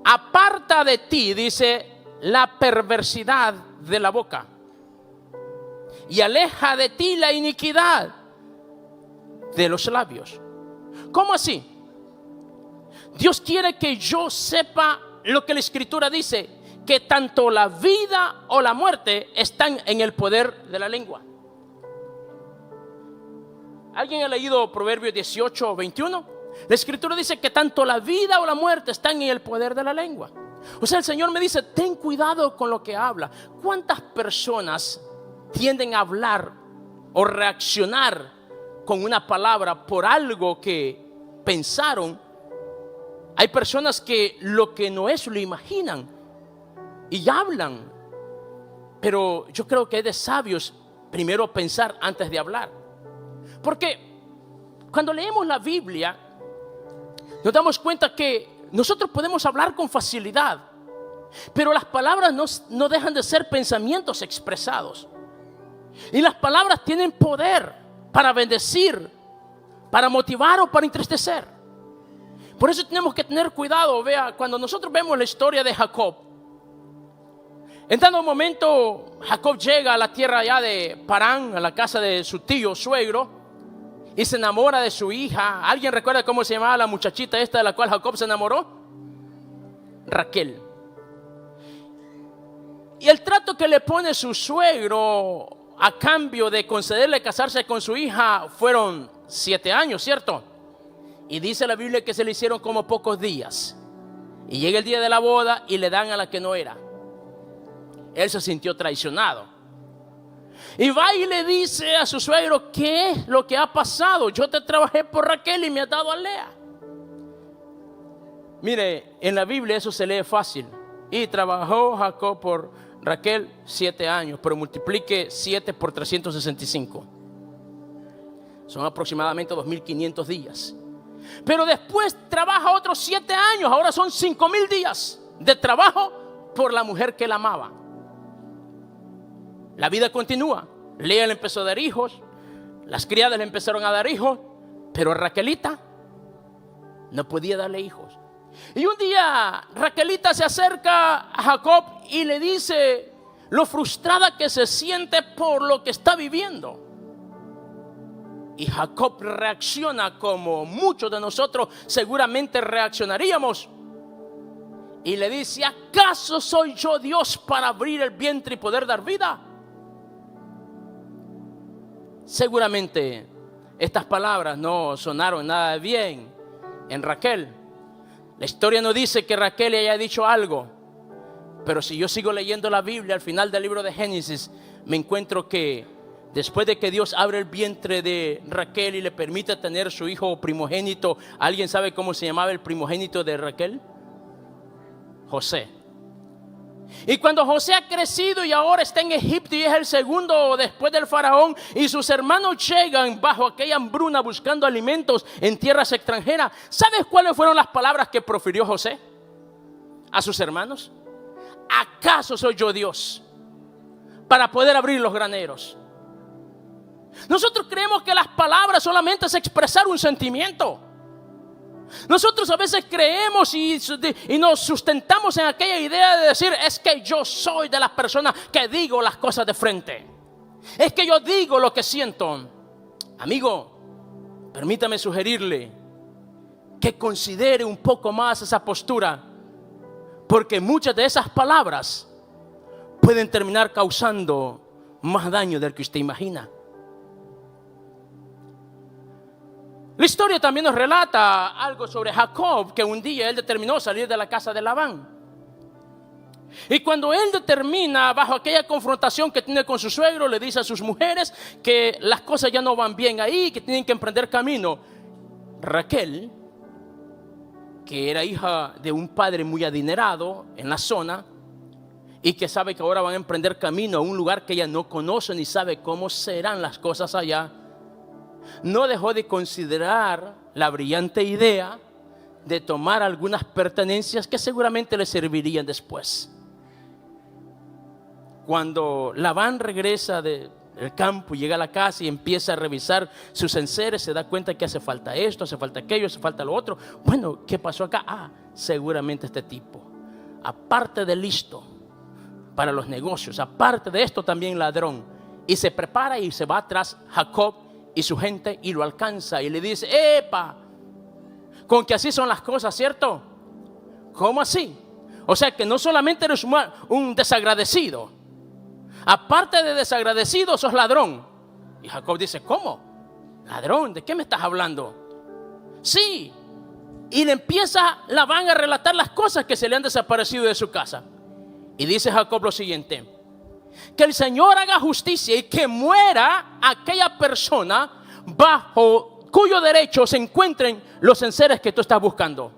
[SPEAKER 1] Aparta de ti, dice, la perversidad de la boca y aleja de ti la iniquidad de los labios. ¿Cómo así? Dios quiere que yo sepa lo que la Escritura dice, que tanto la vida o la muerte están en el poder de la lengua. ¿Alguien ha leído Proverbios 18 o 21? La Escritura dice que tanto la vida o la muerte están en el poder de la lengua. O sea, el Señor me dice, ten cuidado con lo que habla. ¿Cuántas personas tienden a hablar o reaccionar con una palabra por algo que pensaron? Hay personas que lo que no es lo imaginan y hablan. Pero yo creo que es de sabios primero pensar antes de hablar. Porque cuando leemos la Biblia nos damos cuenta que nosotros podemos hablar con facilidad, pero las palabras no dejan de ser pensamientos expresados. Y las palabras tienen poder para bendecir, para motivar o para entristecer. Por eso tenemos que tener cuidado. Vea, cuando nosotros vemos la historia de Jacob, en dado momento Jacob llega a la tierra allá de Parán, a la casa de su tío, suegro, y se enamora de su hija. ¿Alguien recuerda cómo se llamaba la muchachita esta de la cual Jacob se enamoró? Raquel. Y el trato que le pone su suegro a cambio de concederle casarse con su hija fueron 7 años, ¿cierto? Y dice la Biblia que se le hicieron como pocos días. Y llega el día de la boda y le dan a la que no era. Él se sintió traicionado. Y va y le dice a su suegro, ¿qué es lo que ha pasado? Yo te trabajé por Raquel y me has dado a Lea. Mire, en la Biblia eso se lee fácil. Y trabajó Jacob por Raquel 7 años, pero multiplique 7 por 365. Son aproximadamente 2500 días. Pero después trabaja otros 7 años, ahora son 5000 días de trabajo por la mujer que él amaba. La vida continúa. Lea le empezó a dar hijos, las criadas le empezaron a dar hijos, pero Raquelita no podía darle hijos. Y un día Raquelita se acerca a Jacob y le dice lo frustrada que se siente por lo que está viviendo. Y Jacob reacciona como muchos de nosotros seguramente reaccionaríamos. Y le dice, ¿acaso soy yo Dios para abrir el vientre y poder dar vida? Seguramente estas palabras no sonaron nada bien en Raquel. La historia no dice que Raquel haya dicho algo, pero si yo sigo leyendo la Biblia, al final del libro de Génesis, me encuentro que después de que Dios abre el vientre de Raquel y le permite tener su hijo primogénito, ¿alguien sabe cómo se llamaba el primogénito de Raquel? José. Y cuando José ha crecido y ahora está en Egipto y es el segundo después del faraón, y sus hermanos llegan bajo aquella hambruna buscando alimentos en tierras extranjeras, ¿sabes cuáles fueron las palabras que profirió José a sus hermanos? ¿Acaso soy yo Dios para poder abrir los graneros? Nosotros creemos que las palabras solamente es expresar un sentimiento. Nosotros a veces creemos y nos sustentamos en aquella idea de decir, es que yo soy de las personas que digo las cosas de frente. Es que yo digo lo que siento. Amigo, permítame sugerirle que considere un poco más esa postura, porque muchas de esas palabras pueden terminar causando más daño del que usted imagina. La historia también nos relata algo sobre Jacob, que un día él determinó salir de la casa de Labán. Y cuando él determina, bajo aquella confrontación que tiene con su suegro, le dice a sus mujeres que las cosas ya no van bien ahí, que tienen que emprender camino. Raquel, que era hija de un padre muy adinerado en la zona y que sabe que ahora van a emprender camino a un lugar que ella no conoce ni sabe cómo serán las cosas allá, no dejó de considerar la brillante idea de tomar algunas pertenencias que seguramente le servirían después. Cuando Labán regresa del campo, llega a la casa y empieza a revisar sus enseres, se da cuenta que hace falta esto, hace falta aquello, hace falta lo otro. Bueno, ¿qué pasó acá? Seguramente este tipo, aparte de listo para los negocios, aparte de esto también ladrón. Y se prepara y se va tras Jacob y su gente y lo alcanza y le dice: ¡epa! Con que así son las cosas, ¿cierto? ¿Cómo así? O sea que no solamente eres un desagradecido, aparte de desagradecido, sos ladrón. Y Jacob dice: ¿cómo? ¿Ladrón? ¿De qué me estás hablando? Sí. Y le empieza Labán a relatar las cosas que se le han desaparecido de su casa. Y dice Jacob lo siguiente: que el Señor haga justicia y que muera aquella persona bajo cuyo derecho se encuentren los enseres que tú estás buscando.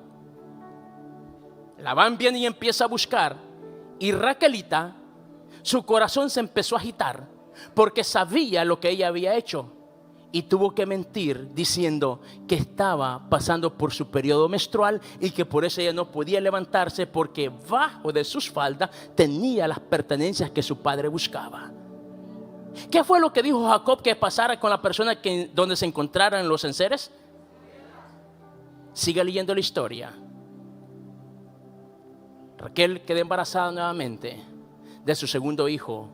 [SPEAKER 1] Labán viene y empieza a buscar, y Raquelita, su corazón se empezó a agitar porque sabía lo que ella había hecho y tuvo que mentir diciendo que estaba pasando por su periodo menstrual y que por eso ella no podía levantarse, porque bajo de sus faldas tenía las pertenencias que su padre buscaba. ¿Qué fue lo que dijo Jacob que pasara con la persona donde se encontraran los enseres? Sigue leyendo la historia. Raquel quedó embarazada nuevamente de su segundo hijo,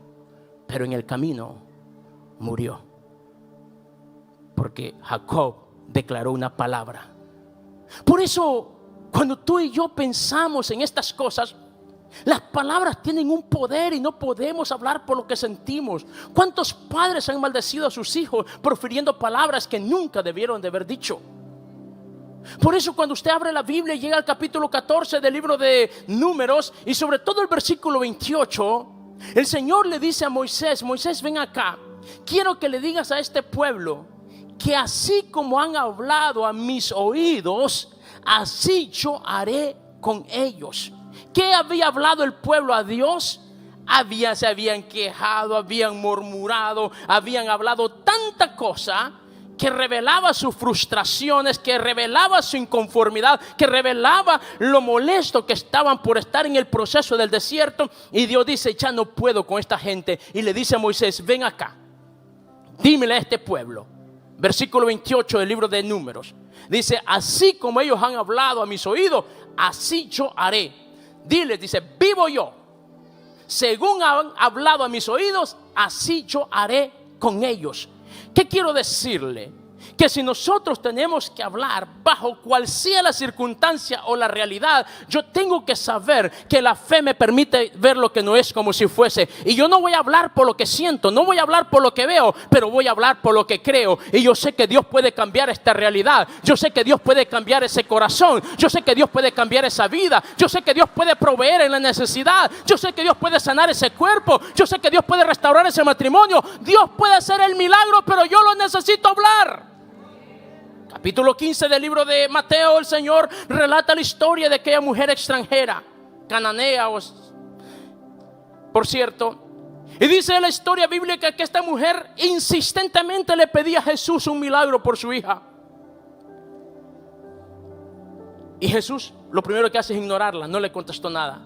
[SPEAKER 1] pero en el camino murió, porque Jacob declaró una palabra. Por eso, cuando tú y yo pensamos en estas cosas, las palabras tienen un poder y no podemos hablar por lo que sentimos. ¿Cuántos padres han maldecido a sus hijos profiriendo palabras que nunca debieron de haber dicho? Por eso cuando usted abre la Biblia y llega al capítulo 14 del libro de Números, y sobre todo el versículo 28, el Señor le dice a Moisés: Moisés, ven acá, quiero que le digas a este pueblo que así como han hablado a mis oídos, así yo haré con ellos. ¿Qué había hablado el pueblo a Dios? Se habían quejado, habían murmurado, habían hablado tanta cosa que revelaba sus frustraciones, que revelaba su inconformidad, que revelaba lo molesto que estaban por estar en el proceso del desierto. Y Dios dice: ya no puedo con esta gente. Y le dice a Moisés: ven acá, dímele a este pueblo. Versículo 28 del libro de Números. Dice: así como ellos han hablado a mis oídos, así yo haré. Diles, dice: vivo yo. Según han hablado a mis oídos, así yo haré con ellos. ¿Qué quiero decirle? Que si nosotros tenemos que hablar bajo cual sea la circunstancia o la realidad, yo tengo que saber que la fe me permite ver lo que no es como si fuese. Y yo no voy a hablar por lo que siento, no voy a hablar por lo que veo, pero voy a hablar por lo que creo. Y yo sé que Dios puede cambiar esta realidad. Yo sé que Dios puede cambiar ese corazón. Yo sé que Dios puede cambiar esa vida. Yo sé que Dios puede proveer en la necesidad. Yo sé que Dios puede sanar ese cuerpo. Yo sé que Dios puede restaurar ese matrimonio. Dios puede hacer el milagro, pero yo lo necesito hablar. Capítulo 15 del libro de Mateo, el Señor relata la historia de aquella mujer extranjera, cananea, por cierto. Y dice la historia bíblica que esta mujer insistentemente le pedía a Jesús un milagro por su hija. Y Jesús lo primero que hace es ignorarla, no le contestó nada.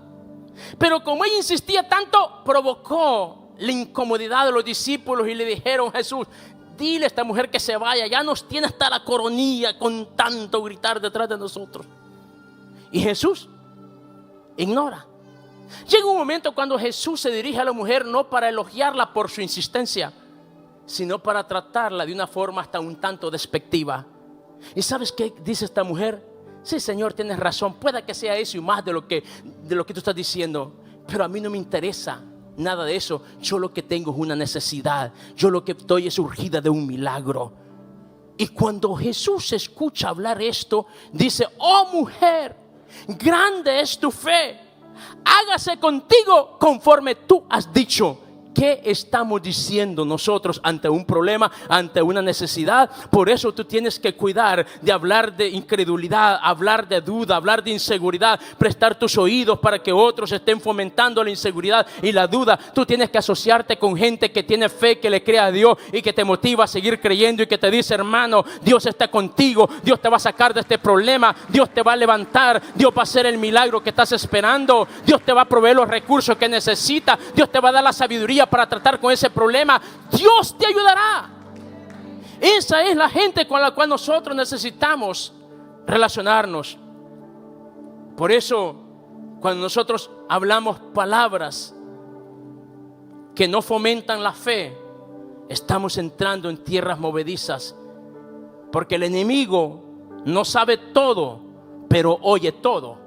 [SPEAKER 1] Pero como ella insistía tanto, provocó la incomodidad de los discípulos y le dijeron: Jesús, dile a esta mujer que se vaya, ya nos tiene hasta la coronilla con tanto gritar detrás de nosotros. Y Jesús ignora. Llega un momento cuando Jesús se dirige a la mujer no para elogiarla por su insistencia, sino para tratarla de una forma hasta un tanto despectiva. ¿Y sabes qué dice esta mujer? Sí, Señor, tienes razón, pueda que sea eso y más de lo que tú estás diciendo, pero a mí no me interesa nada de eso. Yo lo que tengo es una necesidad. Yo lo que estoy es urgida de un milagro. Y cuando Jesús escucha hablar esto, dice: oh mujer, grande es tu fe, hágase contigo conforme tú has dicho. ¿Qué estamos diciendo nosotros ante un problema, ante una necesidad? Por eso tú tienes que cuidar de hablar de incredulidad, hablar de duda, hablar de inseguridad, prestar tus oídos para que otros estén fomentando la inseguridad y la duda. Tú tienes que asociarte con gente que tiene fe, que le cree a Dios y que te motiva a seguir creyendo y que te dice: hermano, Dios está contigo, Dios te va a sacar de este problema, Dios te va a levantar, Dios va a hacer el milagro que estás esperando, Dios te va a proveer los recursos que necesitas, Dios te va a dar la sabiduría para tratar con ese problema. Dios te ayudará. Esa es la gente con la cual nosotros necesitamos relacionarnos. Por eso, cuando nosotros hablamos palabras que no fomentan la fe, estamos entrando en tierras movedizas, porque el enemigo no sabe todo, pero oye todo.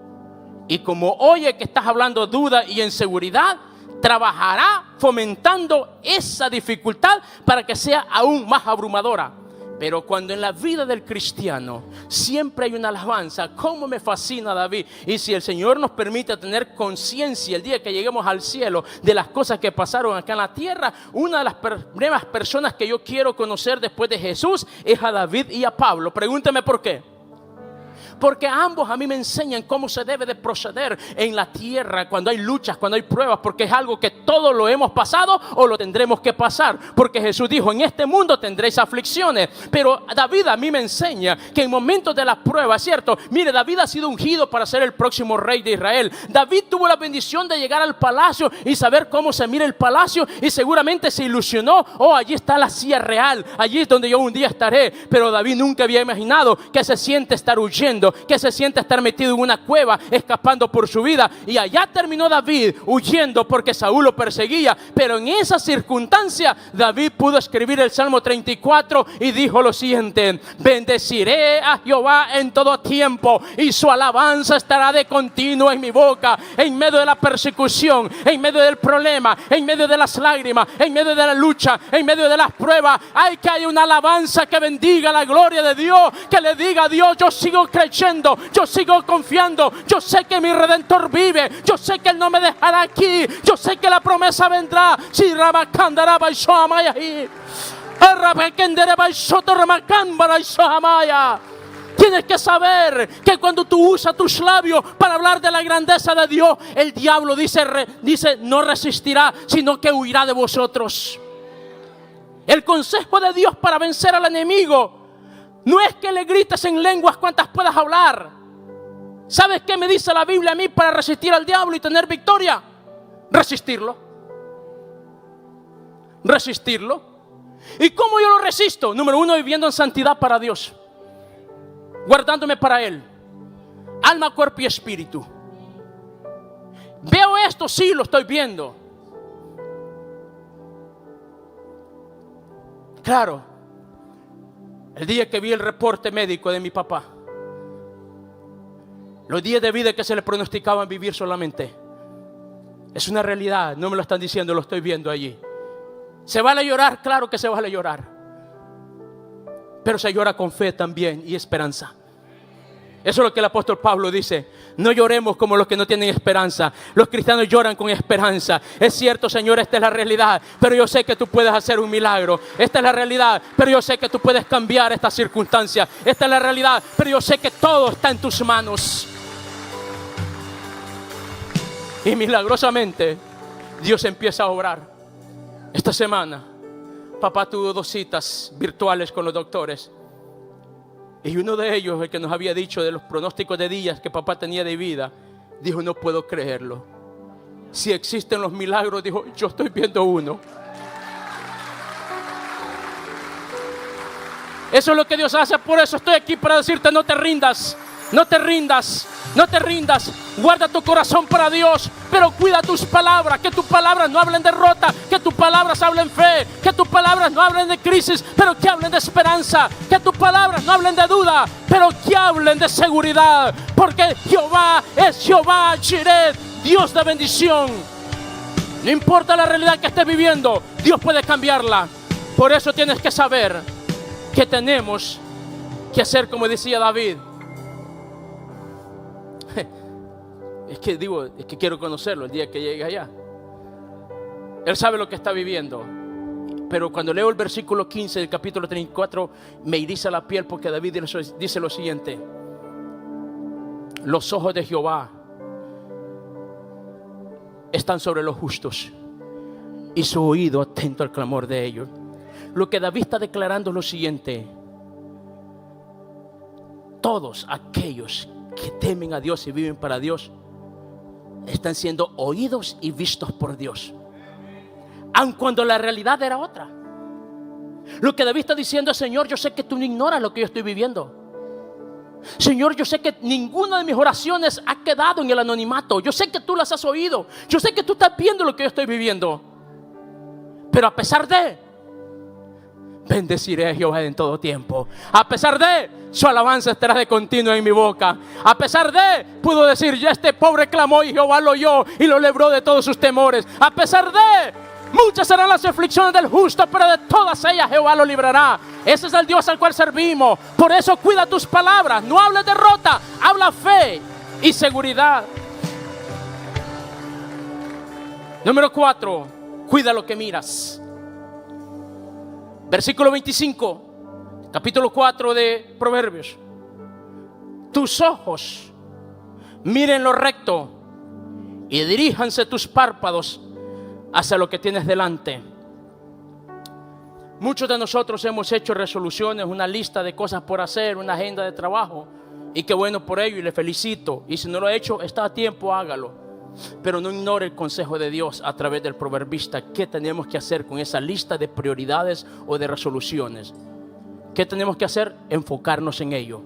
[SPEAKER 1] Y como oye que estás hablando duda y inseguridad, trabajará fomentando esa dificultad para que sea aún más abrumadora. Pero cuando en la vida del cristiano siempre hay una alabanza, cómo me fascina David. Y si el Señor nos permite tener conciencia el día que lleguemos al cielo de las cosas que pasaron acá en la tierra, una de las primeras personas que yo quiero conocer después de Jesús es a David y a Pablo. Pregúnteme por qué. Porque ambos a mí me enseñan cómo se debe de proceder en la tierra cuando hay luchas, cuando hay pruebas, porque es algo que todos lo hemos pasado o lo tendremos que pasar. Porque Jesús dijo: en este mundo tendréis aflicciones. Pero David a mí me enseña que en momentos de las pruebas, ¿cierto? Mire, David ha sido ungido para ser el próximo rey de Israel. David tuvo la bendición de llegar al palacio y saber cómo se mira el palacio, y seguramente se ilusionó: oh, allí está la silla real, allí es donde yo un día estaré. Pero David nunca había imaginado que se siente estar huyendo, que se siente estar metido en una cueva, escapando por su vida. Y allá terminó David huyendo porque Saúl lo perseguía. Pero en esa circunstancia David pudo escribir el Salmo 34 y dijo lo siguiente: bendeciré a Jehová en todo tiempo, y su alabanza estará de continuo en mi boca. En medio de la persecución, en medio del problema, en medio de las lágrimas, en medio de la lucha, en medio de las pruebas, hay que haya una alabanza que bendiga la gloria de Dios, que le diga a Dios: yo sigo creyendo, yo sigo confiando, yo sé que mi Redentor vive, yo sé que Él no me dejará aquí, yo sé que la promesa vendrá. Si Rabacandaraba y Sohamaya, tienes que saber que cuando tú usas tus labios para hablar de la grandeza de Dios, el diablo dice no resistirá, sino que huirá de vosotros. El consejo de Dios para vencer al enemigo no es que le grites en lenguas cuantas puedas hablar. ¿Sabes qué me dice la Biblia a mí para resistir al diablo y tener victoria? Resistirlo. Resistirlo. ¿Y cómo yo lo resisto? Número uno, viviendo en santidad para Dios, guardándome para Él, alma, cuerpo y espíritu. ¿Veo esto? Sí, lo estoy viendo. Claro. El día que vi el reporte médico de mi papá, los días de vida que se le pronosticaban vivir solamente, es una realidad, no me lo están diciendo, lo estoy viendo allí. ¿Se vale llorar? Claro que se vale llorar, pero se llora con fe también y esperanza. Eso es lo que el apóstol Pablo dice: no lloremos como los que no tienen esperanza. Los cristianos lloran con esperanza. Es cierto, Señor, esta es la realidad, pero yo sé que tú puedes hacer un milagro. Esta es la realidad, pero yo sé que tú puedes cambiar esta circunstancia. Esta es la realidad, pero yo sé que todo está en tus manos. Y milagrosamente Dios empieza a obrar. Esta semana papá tuvo 2 citas virtuales con los doctores. Y uno de ellos, el que nos había dicho de los pronósticos de días que papá tenía de vida, dijo: no puedo creerlo. Si existen los milagros, dijo, yo estoy viendo uno. Eso es lo que Dios hace. Por eso estoy aquí para decirte: no te rindas. No te rindas, no te rindas. Guarda tu corazón para Dios, pero cuida tus palabras. Que tus palabras no hablen de derrota, que tus palabras hablen fe, que tus palabras no hablen de crisis, pero que hablen de esperanza. Que tus palabras no hablen de duda, pero que hablen de seguridad. Porque Jehová es Jehová Jireh, Dios de bendición. No importa la realidad que estés viviendo, Dios puede cambiarla. Por eso tienes que saber que tenemos que hacer como decía David: Es que quiero conocerlo el día que llegue allá. Él sabe lo que está viviendo. Pero cuando leo el versículo 15 del capítulo 34, me eriza la piel, porque David dice lo siguiente: los ojos de Jehová están sobre los justos, y su oído atento al clamor de ellos. Lo que David está declarando es lo siguiente: todos aquellos que temen a Dios y viven para Dios están siendo oídos y vistos por Dios, aun cuando la realidad era otra. Lo que David está diciendo es: Señor, yo sé que tú no ignoras lo que yo estoy viviendo. Señor, yo sé que ninguna de mis oraciones ha quedado en el anonimato. Yo sé que tú las has oído. Yo sé que tú estás viendo lo que yo estoy viviendo. Pero a pesar de, bendeciré a Jehová en todo tiempo. A pesar de, su alabanza estará de continuo en mi boca. A pesar de, puedo decir: ya este pobre clamó y Jehová lo oyó y lo libró de todos sus temores. A pesar de, muchas serán las aflicciones del justo, pero de todas ellas Jehová lo librará. Ese es el Dios al cual servimos. Por eso cuida tus palabras. No hables derrota, habla fe y seguridad. Número 4, cuida lo que miras. Versículo 25, capítulo 4 de Proverbios. Tus ojos miren lo recto y diríjanse tus párpados hacia lo que tienes delante. Muchos de nosotros hemos hecho resoluciones, una lista de cosas por hacer, una agenda de trabajo, y qué bueno por ello y le felicito. Y si no lo ha hecho, está a tiempo, hágalo. Pero no ignore el consejo de Dios a través del proverbista. ¿Qué tenemos que hacer con esa lista de prioridades o de resoluciones? ¿Qué tenemos que hacer? Enfocarnos en ello.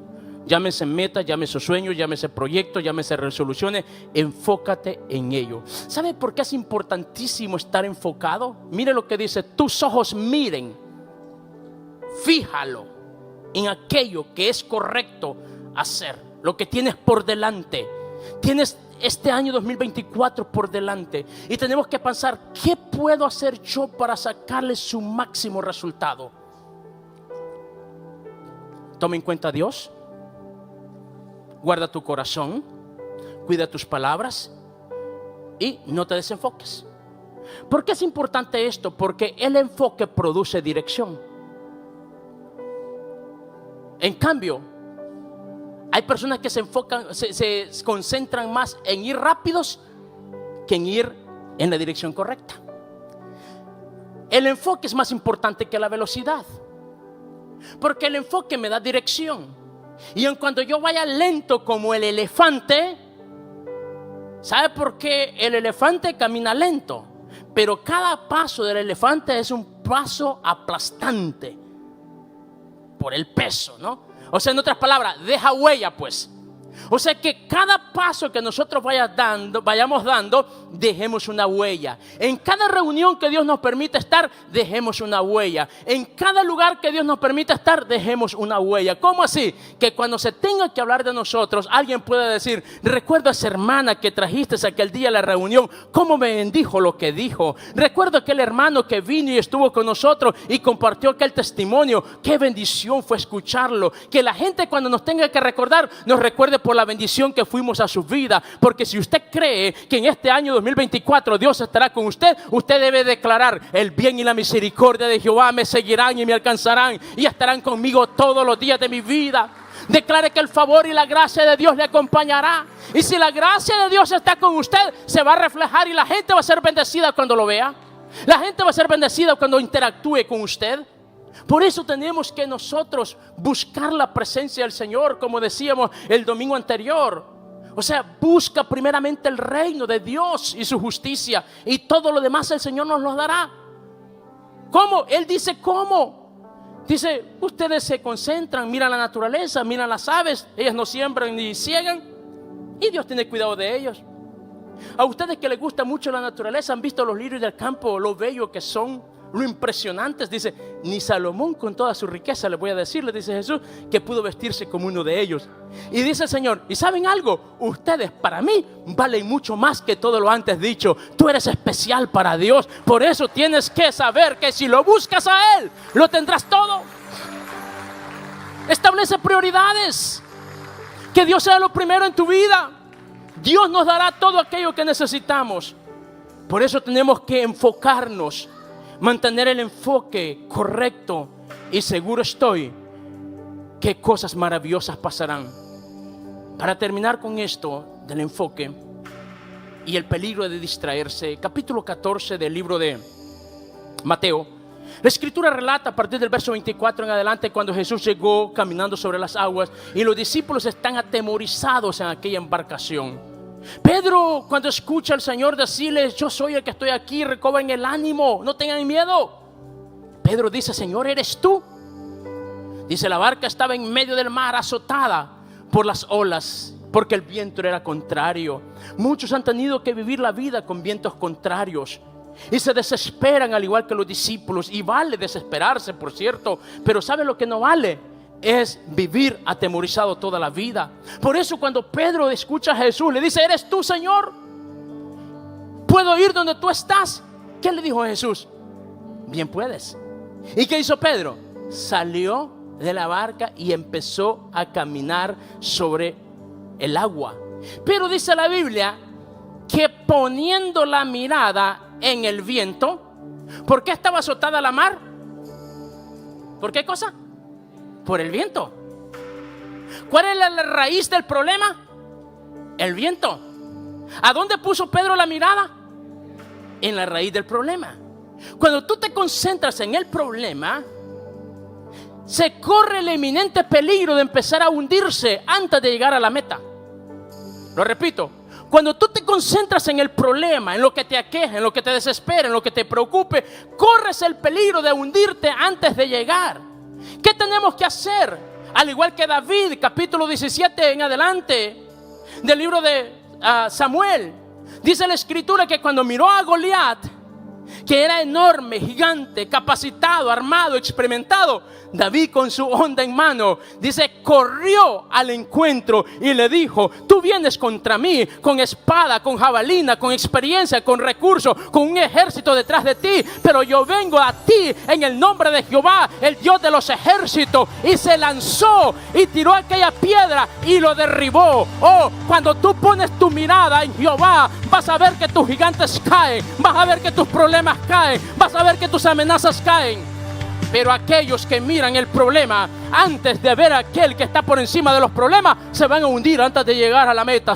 [SPEAKER 1] Llámese meta, llámese sueño, llámese proyecto, llámese resoluciones. Enfócate en ello. ¿Sabe por qué es importantísimo estar enfocado? Mire lo que dice: tus ojos miren, fíjalo en aquello que es correcto hacer, lo que tienes por delante. Tienes este año 2024 por delante y tenemos que pensar: ¿qué puedo hacer yo para sacarle su máximo resultado? Toma en cuenta a Dios. Guarda tu corazón, cuida tus palabras y no te desenfoques. ¿Por qué es importante esto? Porque el enfoque produce dirección. En cambio, hay personas que se enfocan, se concentran más en ir rápidos que en ir en la dirección correcta. El enfoque es más importante que la velocidad, porque el enfoque me da dirección. Y en cuanto yo vaya lento como el elefante, ¿sabe por qué el elefante camina lento? Pero cada paso del elefante es un paso aplastante por el peso, ¿no? O sea, en otras palabras, deja huella, pues. O sea que cada paso que nosotros vayamos dando, dejemos una huella. En cada reunión que Dios nos permite estar, dejemos una huella. En cada lugar que Dios nos permite estar, dejemos una huella. ¿Cómo así? Que cuando se tenga que hablar de nosotros, alguien pueda decir: recuerdo a esa hermana que trajiste aquel día a la reunión, cómo me bendijo lo que dijo. Recuerdo a aquel hermano que vino y estuvo con nosotros y compartió aquel testimonio. Qué bendición fue escucharlo. Que la gente, cuando nos tenga que recordar, nos recuerde por la bendición que fuimos a su vida. Porque si usted cree que en este año 2024 Dios estará con usted, usted debe declarar: el bien y la misericordia de Jehová me seguirán y me alcanzarán y estarán conmigo todos los días de mi vida. Declare que el favor y la gracia de Dios le acompañará. Y si la gracia de Dios está con usted, se va a reflejar y la gente va a ser bendecida cuando lo vea. La gente va a ser bendecida cuando interactúe con usted. Por eso tenemos que nosotros buscar la presencia del Señor, como decíamos el domingo anterior. O sea, busca primeramente el reino de Dios y su justicia, y todo lo demás el Señor nos lo dará. ¿Cómo? Él dice ¿cómo? Dice: ustedes se concentran, miran la naturaleza, miran las aves, ellas no siembran ni ciegan, y Dios tiene cuidado de ellos. A ustedes que les gusta mucho la naturaleza, han visto los lirios del campo, lo bello que son, lo impresionantes. Dice: ni Salomón con toda su riqueza, le voy a decir, le dice Jesús, que pudo vestirse como uno de ellos. Y dice el Señor: ¿y saben algo? Ustedes para mí valen mucho más que todo lo antes dicho. Tú eres especial para Dios. Por eso tienes que saber que si lo buscas a Él, lo tendrás todo. Establece prioridades. Que Dios sea lo primero en tu vida. Dios nos dará todo aquello que necesitamos. Por eso tenemos que enfocarnos, mantener el enfoque correcto, y seguro estoy que cosas maravillosas pasarán. Para terminar con esto del enfoque y el peligro de distraerse, capítulo 14 del libro de Mateo, la escritura relata a partir del verso 24 en adelante, cuando Jesús llegó caminando sobre las aguas y los discípulos están atemorizados en aquella embarcación. Pedro, cuando escucha al Señor decirles: yo soy el que estoy aquí, recobren el ánimo, no tengan miedo. Pedro dice: Señor, ¿eres tú? Dice: la barca estaba en medio del mar, azotada por las olas, porque el viento era contrario. Muchos han tenido que vivir la vida con vientos contrarios y se desesperan al igual que los discípulos. Y vale desesperarse, por cierto, pero ¿sabe lo que no vale? Es vivir atemorizado toda la vida. Por eso cuando Pedro escucha a Jesús, le dice: ¿eres tú, Señor? ¿Puedo ir donde tú estás? ¿Qué le dijo a Jesús? Bien puedes. ¿Y qué hizo Pedro? Salió de la barca y empezó a caminar sobre el agua. Pero dice la Biblia que poniendo la mirada en el viento. ¿Por qué estaba azotada la mar? ¿Por qué cosa? Por el viento. ¿Cuál es la raíz del problema? El viento. ¿A dónde puso Pedro la mirada? En la raíz del problema. Cuando tú te concentras en el problema, se corre el eminente peligro de empezar a hundirse antes de llegar a la meta. Lo repito, cuando tú te concentras en el problema, en lo que te aqueja, en lo que te desespera, en lo que te preocupe, corres el peligro de hundirte antes de llegar. ¿Qué tenemos que hacer? Al igual que David, capítulo 17 en adelante del libro de Samuel, dice la escritura que cuando miró a Goliat, que era enorme, gigante, capacitado, armado, experimentado, David con su honda en mano, dice, corrió al encuentro y le dijo: tú vienes contra mí con espada, con jabalina, con experiencia, con recursos, con un ejército detrás de ti, pero yo vengo a ti en el nombre de Jehová, el Dios de los ejércitos. Y se lanzó y tiró aquella piedra y lo derribó. Oh, cuando tú pones tu mirada en Jehová, vas a ver que tus gigantes caen, vas a ver que tus problemas caen, vas a ver que tus amenazas caen. Pero aquellos que miran el problema antes de ver a aquel que está por encima de los problemas, se van a hundir antes de llegar a la meta.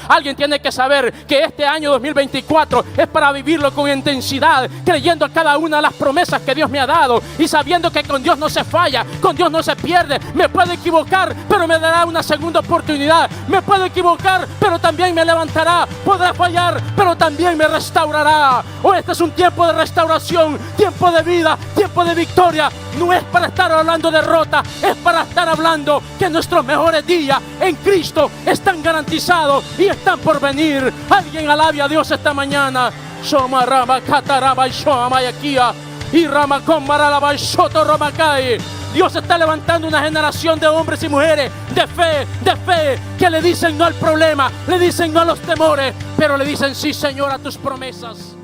[SPEAKER 1] Alguien tiene que saber que este año 2024 es para vivirlo con intensidad, creyendo a cada una de las promesas que Dios me ha dado y sabiendo que con Dios no se falla, con Dios no se pierde. Me puedo equivocar, pero me dará una segunda oportunidad. Me puedo equivocar, pero también me levantará. Podrá fallar, pero también me restaurará. Este es un tiempo de restauración, tiempo de vida, tiempo de victoria. No es para estar hablando de derrota, es para estar hablando que nuestros mejores días en Cristo están garantizados y están por venir. Alguien alabe a Dios esta mañana. Dios está levantando una generación de hombres y mujeres de fe, que le dicen no al problema, le dicen no a los temores, pero le dicen sí, Señor, a tus promesas.